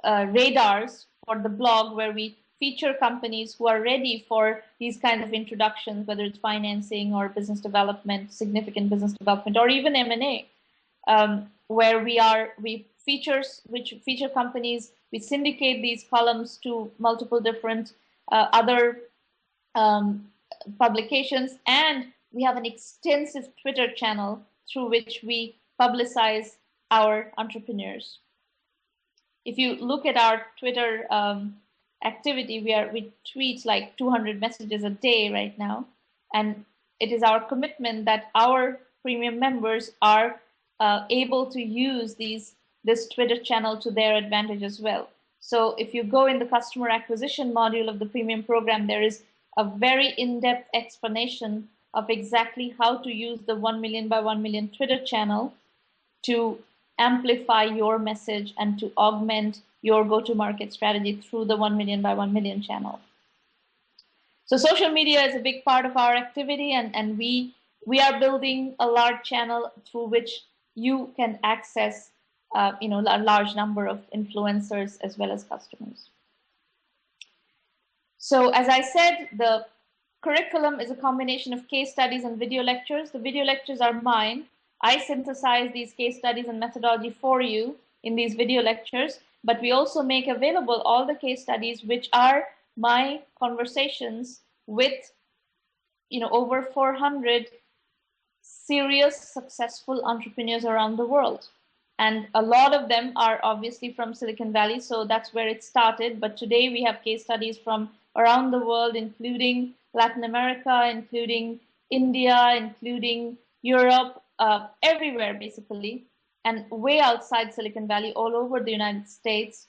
radars for the blog, where we feature companies who are ready for these kind of introductions, whether it's financing or business development, significant business development, or even M&A, where we feature companies, we syndicate these columns to multiple different other publications, and we have an extensive Twitter channel through which we publicize our entrepreneurs. If you look at our Twitter activity, we tweet like 200 messages a day right now, and it is our commitment that our premium members are able to use this Twitter channel to their advantage as well. So if you go in the customer acquisition module of the premium program, there is a very in-depth explanation of exactly how to use the 1 million by 1 million Twitter channel to amplify your message and to augment your go-to-market strategy through the 1 million by 1 million channel. So social media is a big part of our activity, and we are building a large channel through which you can access a large number of influencers as well as customers. So as I said, the curriculum is a combination of case studies and video lectures. The video lectures are mine. I synthesize these case studies and methodology for you in these video lectures, but we also make available all the case studies, which are my conversations with over 400 serious, successful entrepreneurs around the world. And a lot of them are obviously from Silicon Valley, so that's where it started. But today we have case studies from around the world, including Latin America, including India, including Europe, everywhere basically, and way outside Silicon Valley, all over the United States,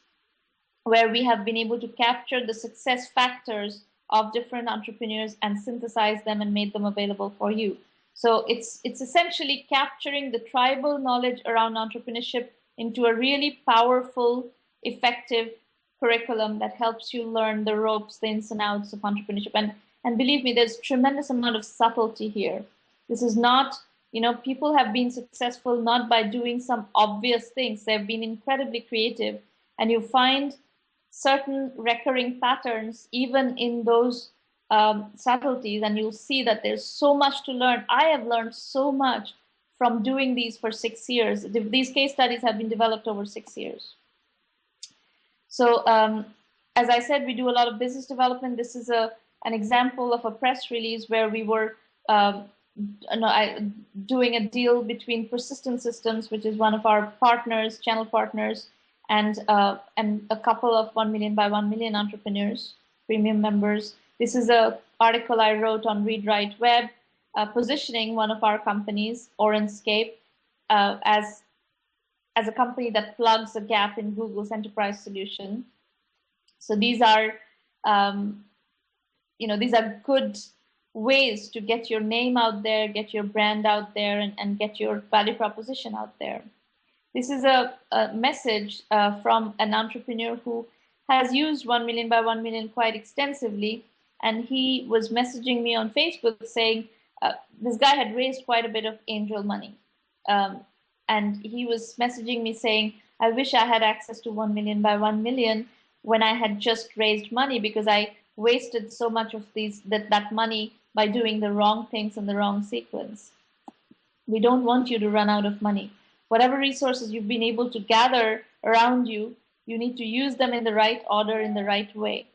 where we have been able to capture the success factors of different entrepreneurs and synthesize them and make them available for you. So it's essentially capturing the tribal knowledge around entrepreneurship into a really powerful, effective curriculum that helps you learn the ropes, the ins and outs of entrepreneurship. And believe me, there's tremendous amount of subtlety here. This is not, people have been successful not by doing some obvious things. They've been incredibly creative, and you find certain recurring patterns even in those subtleties, and you'll see that there's so much to learn. I have learned so much from doing these for 6 years. These case studies have been developed over 6 years. So as I said, we do a lot of business development. This is an example of a press release where we were doing a deal between Persistent Systems, which is one of our partners, channel partners, and a couple of 1 million by 1 million entrepreneurs, premium members. This is an article I wrote on Read Write Web, positioning one of our companies, Orenscape, as a company that plugs a gap in Google's enterprise solution. So these are, these are good ways to get your name out there, get your brand out there, and get your value proposition out there. This is a message from an entrepreneur who has used 1 million by 1 million quite extensively. And he was messaging me on Facebook saying, this guy had raised quite a bit of angel money. And he was messaging me saying, I wish I had access to 1 million by 1 million when I had just raised money, because I wasted so much of that money by doing the wrong things in the wrong sequence. We don't want you to run out of money. Whatever resources you've been able to gather around you, you need to use them in the right order, in the right way.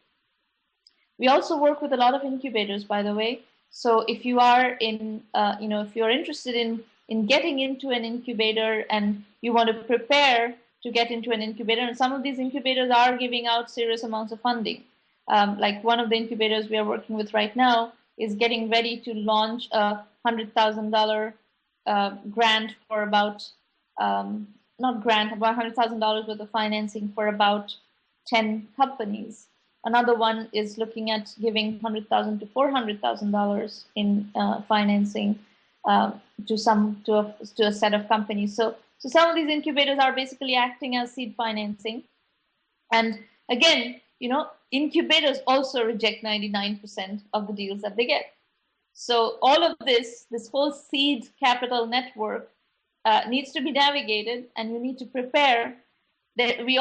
We also work with a lot of incubators, by the way. So if you are if you're interested in getting into an incubator and you want to prepare to get into an incubator, and some of these incubators are giving out serious amounts of funding. Like one of the incubators we are working with right now is getting ready to launch a $100,000 grant for about, about $100,000 worth of financing for about 10 companies. Another one is looking at giving $100,000 to $400,000 in financing to a set of companies. So some of these incubators are basically acting as seed financing. And again, incubators also reject 99% of the deals that they get. So all of this whole seed capital network needs to be navigated, and you need to prepare. That we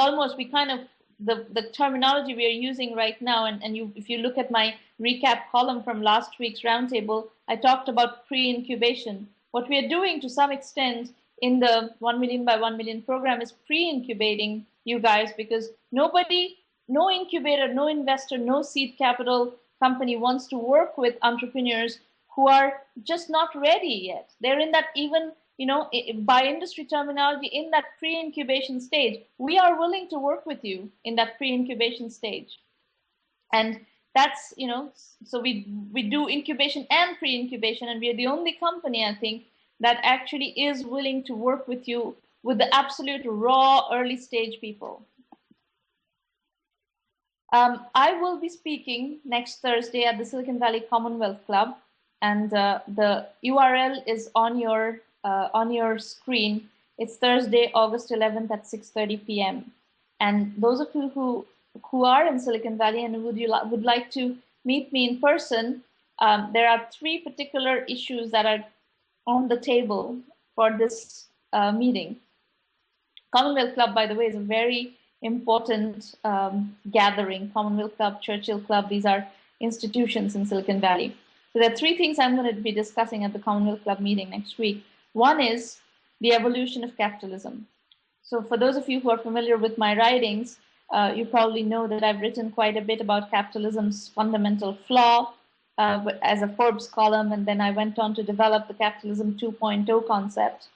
kind of the terminology we are using right now, and if you look at my recap column from last week's roundtable, I talked about pre-incubation. What we are doing to some extent in the 1 million by 1 million program is pre-incubating you guys, because nobody, no incubator, no investor, no seed capital company wants to work with entrepreneurs who are just not ready yet. They're in that, even, you know, by industry terminology, in that pre-incubation stage. We are willing to work with you in that pre-incubation stage. And that's, you know, so we do incubation and pre-incubation, and we are the only company, I think, that actually is willing to work with you with the absolute raw early stage people. I will be speaking next Thursday at the Silicon Valley Commonwealth Club, and the URL is on your screen. It's Thursday, August 11th at 6:30 p.m. And those of you who are in Silicon Valley and would like to meet me in person, there are 3 particular issues that are on the table for this meeting. Commonwealth Club, by the way, is a very important gathering. Commonwealth Club, Churchill Club, these are institutions in Silicon Valley. So there are 3 things I'm going to be discussing at the Commonwealth Club meeting next week. One is the evolution of capitalism. So for those of you who are familiar with my writings, you probably know that I've written quite a bit about capitalism's fundamental flaw as a Forbes column, and then I went on to develop the capitalism 2.0 concept.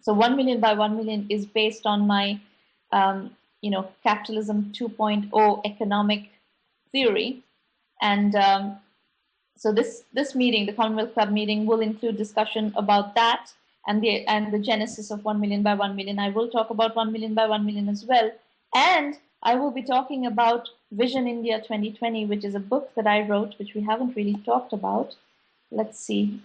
So 1 million by 1 million is based on my capitalism 2.0 economic theory. And so this meeting, the Commonwealth Club meeting, will include discussion about that and the genesis of 1 million by 1 million. I will talk about 1 million by 1 million as well. And I will be talking about Vision India 2020, which is a book that I wrote, which we haven't really talked about. Let's see.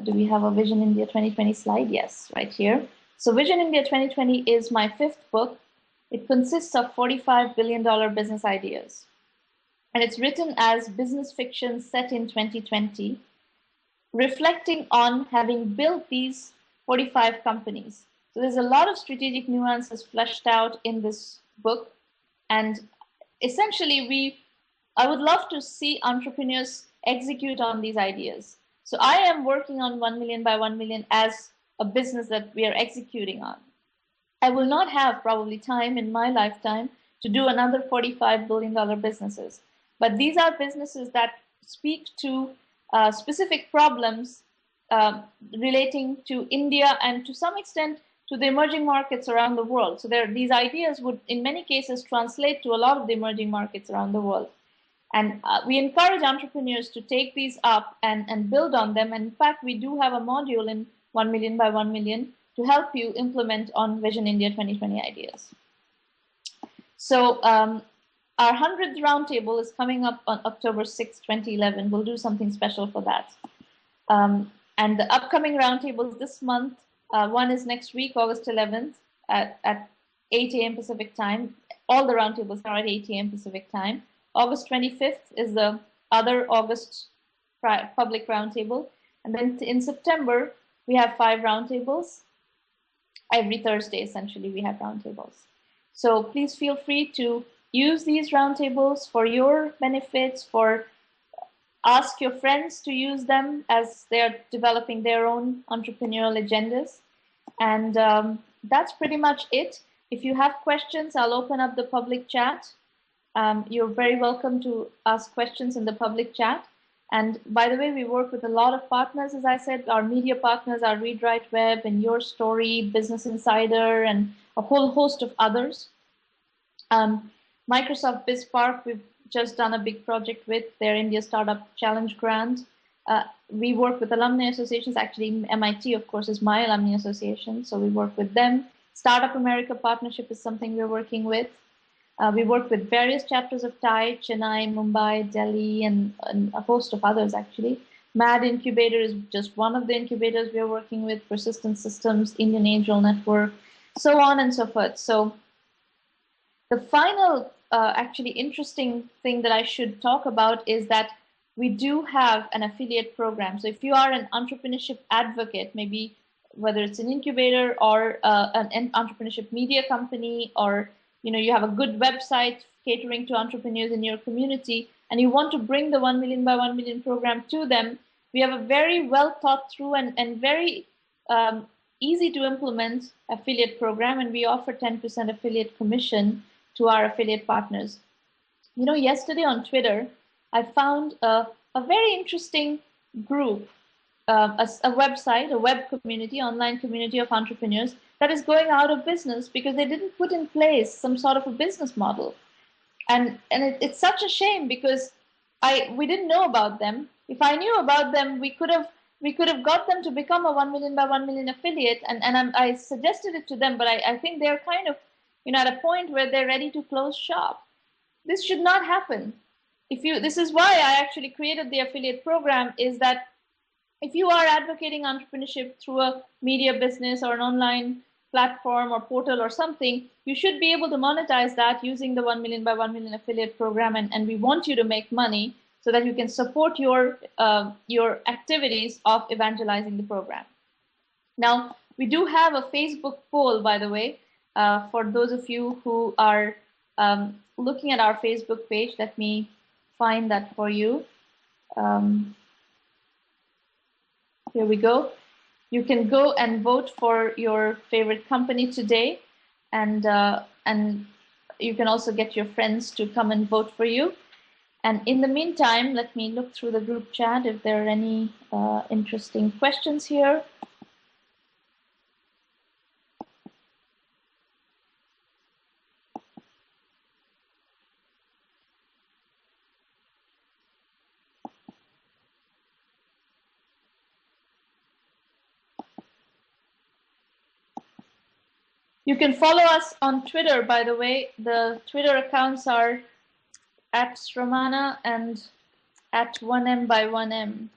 Do we have a Vision India 2020 slide? Yes, right here. So Vision India 2020 is my 5th book. It consists of $45 billion business ideas. And it's written as business fiction set in 2020, reflecting on having built these 45 companies. So there's a lot of strategic nuances fleshed out in this book. And essentially, I would love to see entrepreneurs execute on these ideas. So I am working on 1 million by 1 million as a business that we are executing on. I will not have probably time in my lifetime to do another $45 billion businesses. But these are businesses that speak to specific problems relating to India and to some extent to the emerging markets around the world. So these ideas would, in many cases, translate to a lot of the emerging markets around the world. And we encourage entrepreneurs to take these up and build on them. And in fact, we do have a module in 1 million by 1 million to help you implement on Vision India 2020 ideas. So our 100th roundtable is coming up on October 6, 2011. We'll do something special for that. And the upcoming roundtables this month, one is next week, August 11th at 8 a.m. Pacific time. All the roundtables are at 8 a.m. Pacific time. August 25th is the other August public roundtable. And then in September, we have 5 roundtables. Every Thursday, essentially, we have roundtables. So please feel free to use these roundtables for your benefits, ask your friends to use them as they're developing their own entrepreneurial agendas. And that's pretty much it. If you have questions, I'll open up the public chat. You're very welcome to ask questions in the public chat. And by the way, we work with a lot of partners, as I said. Our media partners are Read Write Web and Your Story, Business Insider, and a whole host of others. Microsoft BizSpark, we've just done a big project with their India Startup Challenge grant. We work with alumni associations. Actually, MIT, of course, is my alumni association, so we work with them. Startup America Partnership is something we're working with. We work with various chapters of TIE, Chennai, Mumbai, Delhi, and a host of others, actually. MAD Incubator is just one of the incubators we're working with, Persistent Systems, Indian Angel Network, so on and so forth. So the final actually interesting thing that I should talk about is that we do have an affiliate program. So if you are an entrepreneurship advocate, maybe whether it's an incubator or an entrepreneurship media company, or you have a good website catering to entrepreneurs in your community, and you want to bring the 1 million by 1 million program to them, we have a very well thought through and very easy to implement affiliate program, and we offer 10% affiliate commission to our affiliate partners. Yesterday on Twitter, I found a very interesting group, a website, a web community, online community of entrepreneurs that is going out of business because they didn't put in place some sort of a business model. And it's such a shame because we didn't know about them. If I knew about them, we could have got them to become a 1 million by 1 million affiliate, and I suggested it to them, but I think they're kind of at a point where they're ready to close shop. This should not happen. This is why I actually created the affiliate program, is that if you are advocating entrepreneurship through a media business or an online platform or portal or something, you should be able to monetize that using the 1 million by 1 million affiliate program, and we want you to make money so that you can support your activities of evangelizing the program. Now, we do have a Facebook poll, by the way, for those of you who are looking at our Facebook page. Let me find that for you. Here we go. You can go and vote for your favorite company today, and you can also get your friends to come and vote for you. And in the meantime, let me look through the group chat if there are any interesting questions here. You can follow us on Twitter, by the way. The Twitter accounts are at Sramana and at 1M by 1M.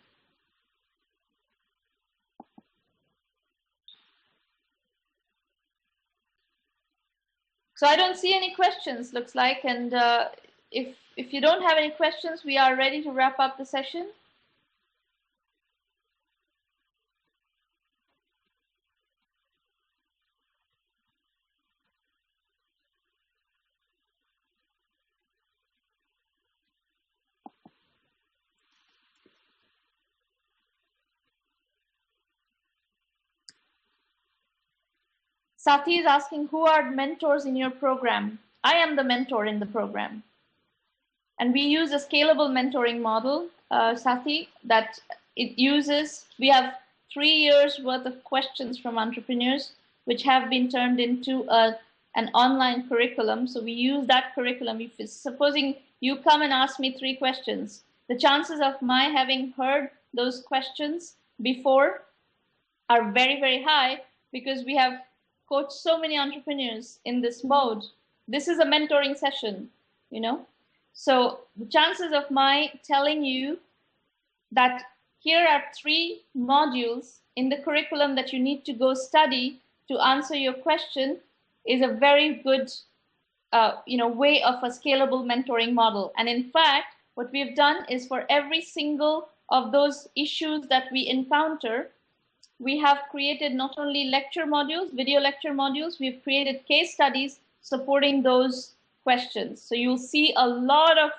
So I don't see any questions, looks like, and if you don't have any questions, we are ready to wrap up the session. Sati is asking, who are mentors in your program? I am the mentor in the program. And we use a scalable mentoring model, Sati, that we have 3 years worth of questions from entrepreneurs, which have been turned into an online curriculum. So we use that curriculum. Supposing you come and ask me 3 questions, the chances of my having heard those questions before are very, very high, because we have coached so many entrepreneurs in this mode. This is a mentoring session, So the chances of my telling you that here are 3 modules in the curriculum that you need to go study to answer your question is a very good, way of a scalable mentoring model. And in fact, what we've done is for every single of those issues that we encounter, we have created not only lecture modules, video lecture modules, we've created case studies supporting those questions. So you'll see a lot of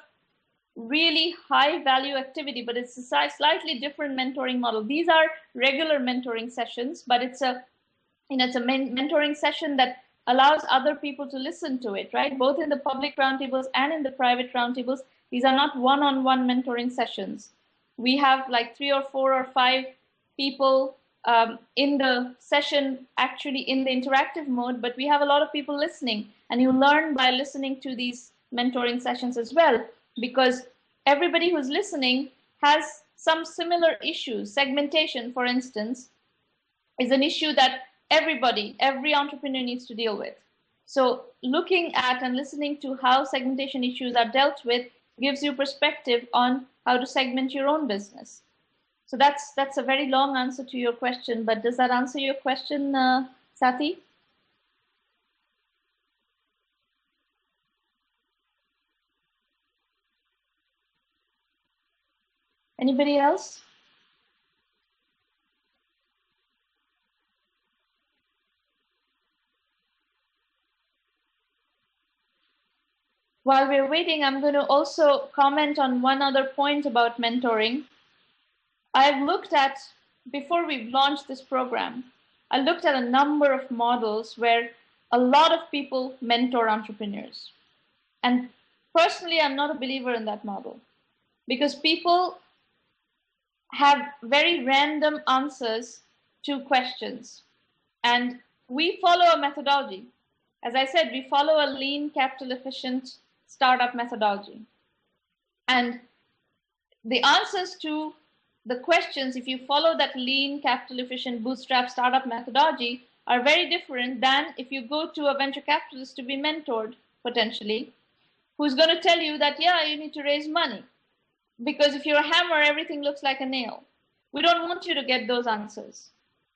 really high value activity, but it's a slightly different mentoring model. These are regular mentoring sessions, but it's a mentoring session that allows other people to listen to it, right? Both in the public roundtables and in the private roundtables. These are not one-on-one mentoring sessions. We have like 3 or 4 or 5 people in the session, actually in the interactive mode, but we have a lot of people listening, and you learn by listening to these mentoring sessions as well, because everybody who's listening has some similar issues. Segmentation, for instance, is an issue that every entrepreneur needs to deal with. So looking at and listening to how segmentation issues are dealt with gives you perspective on how to segment your own business. So that's a very long answer to your question, but does that answer your question, Sati? Anybody else? while we're waiting, I'm going to also comment on one other point about mentoring. I've looked at, before we've launched this program, I looked at a number of models where a lot of people mentor entrepreneurs. And personally, I'm not a believer in that model because people have very random answers to questions. And we follow a methodology. As I said, we follow a lean, capital efficient startup methodology. And the answers to the questions, if you follow that lean, capital efficient, bootstrap startup methodology, are very different than if you go to a venture capitalist to be mentored, potentially, who's going to tell you that, yeah, you need to raise money. Because if you're a hammer, everything looks like a nail. We don't want you to get those answers.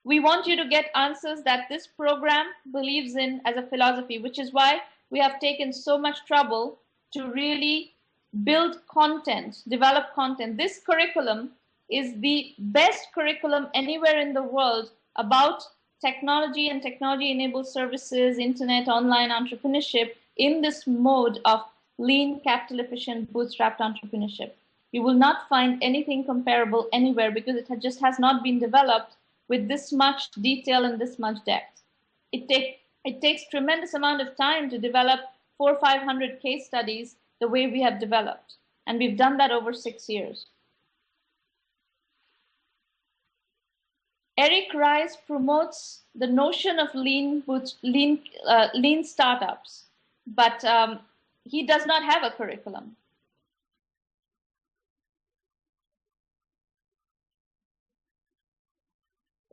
We want you to get answers that this program believes in as a philosophy, which is why we have taken so much trouble to really build content, develop content. This curriculum is the best curriculum anywhere in the world about technology and technology-enabled services, internet, online entrepreneurship in this mode of lean, capital-efficient, bootstrapped entrepreneurship. You will not find anything comparable anywhere because it just has not been developed with this much detail and this much depth. It takes tremendous amount of time to develop 400 or 500 case studies the way we have developed. And we've done that over 6 years. Eric Rice promotes the notion of lean startups, but he does not have a curriculum.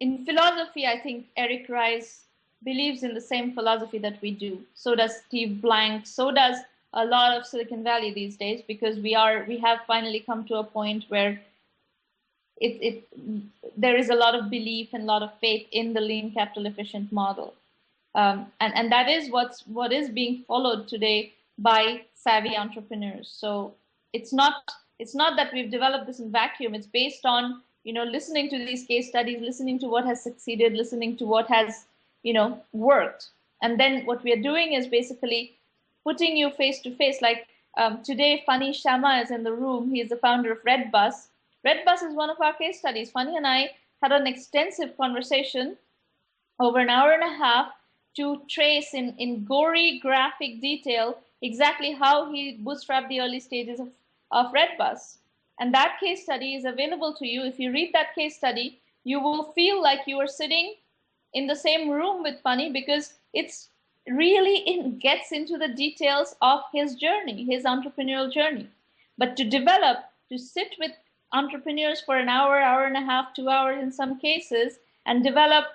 In philosophy, I think Eric Rice believes in the same philosophy that we do. So does Steve Blank. So does a lot of Silicon Valley these days, because we have finally come to a point where there is a lot of belief and a lot of faith in the lean capital efficient model. And that is what is being followed today by savvy entrepreneurs. So it's not that we've developed this in vacuum. It's based on listening to these case studies, listening to what has succeeded, listening to what has worked. And then what we are doing is basically putting you face to face. Like today, Fani Sharma is in the room. He is the founder of Redbus. Redbus is one of our case studies. Fani and I had an extensive conversation over an hour and a half to trace in gory graphic detail exactly how he bootstrapped the early stages of Redbus. And that case study is available to you. If you read that case study, you will feel like you are sitting in the same room with Fani, because it's really gets into the details of his journey, his entrepreneurial journey. But to sit with entrepreneurs for an hour, hour and a half, 2 hours in some cases, and develop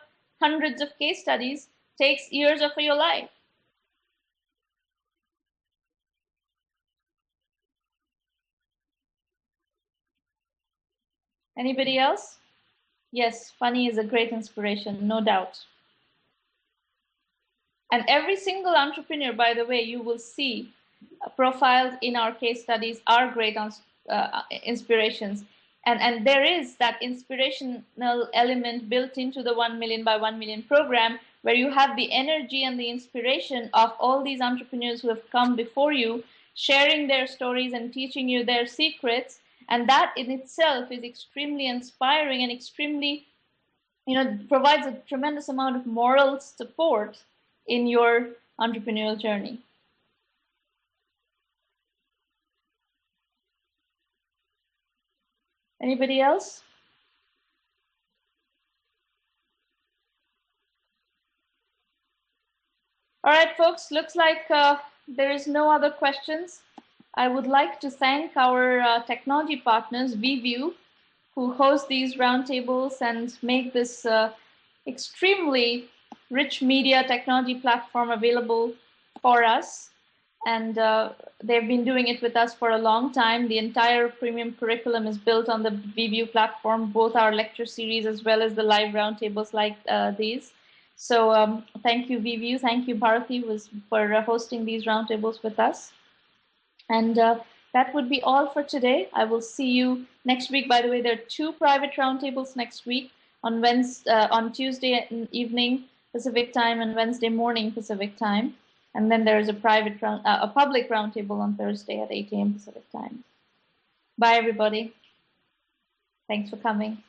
hundreds of case studies takes years of your life. Anybody else? Yes, Fani is a great inspiration, no doubt. And every single entrepreneur, by the way, you will see profiles in our case studies are great inspirations. And there is that inspirational element built into the 1 million by 1 million program, where you have the energy and the inspiration of all these entrepreneurs who have come before you, sharing their stories and teaching you their secrets. And that in itself is extremely inspiring and extremely, provides a tremendous amount of moral support in your entrepreneurial journey. Anybody else? All right, folks, looks like there is no other questions. I would like to thank our technology partners, VView, who host these roundtables and make this extremely rich media technology platform available for us. And they've been doing it with us for a long time. The entire premium curriculum is built on the VView platform, both our lecture series as well as the live roundtables like these. So thank you, VView. Thank you, Bharati, for hosting these roundtables with us. And that would be all for today. I will see you next week. By the way, there are 2 private roundtables next week on Tuesday evening Pacific time and Wednesday morning Pacific time. And then there's a public roundtable on Thursday at 8 a.m. Pacific time. Bye, everybody. Thanks for coming.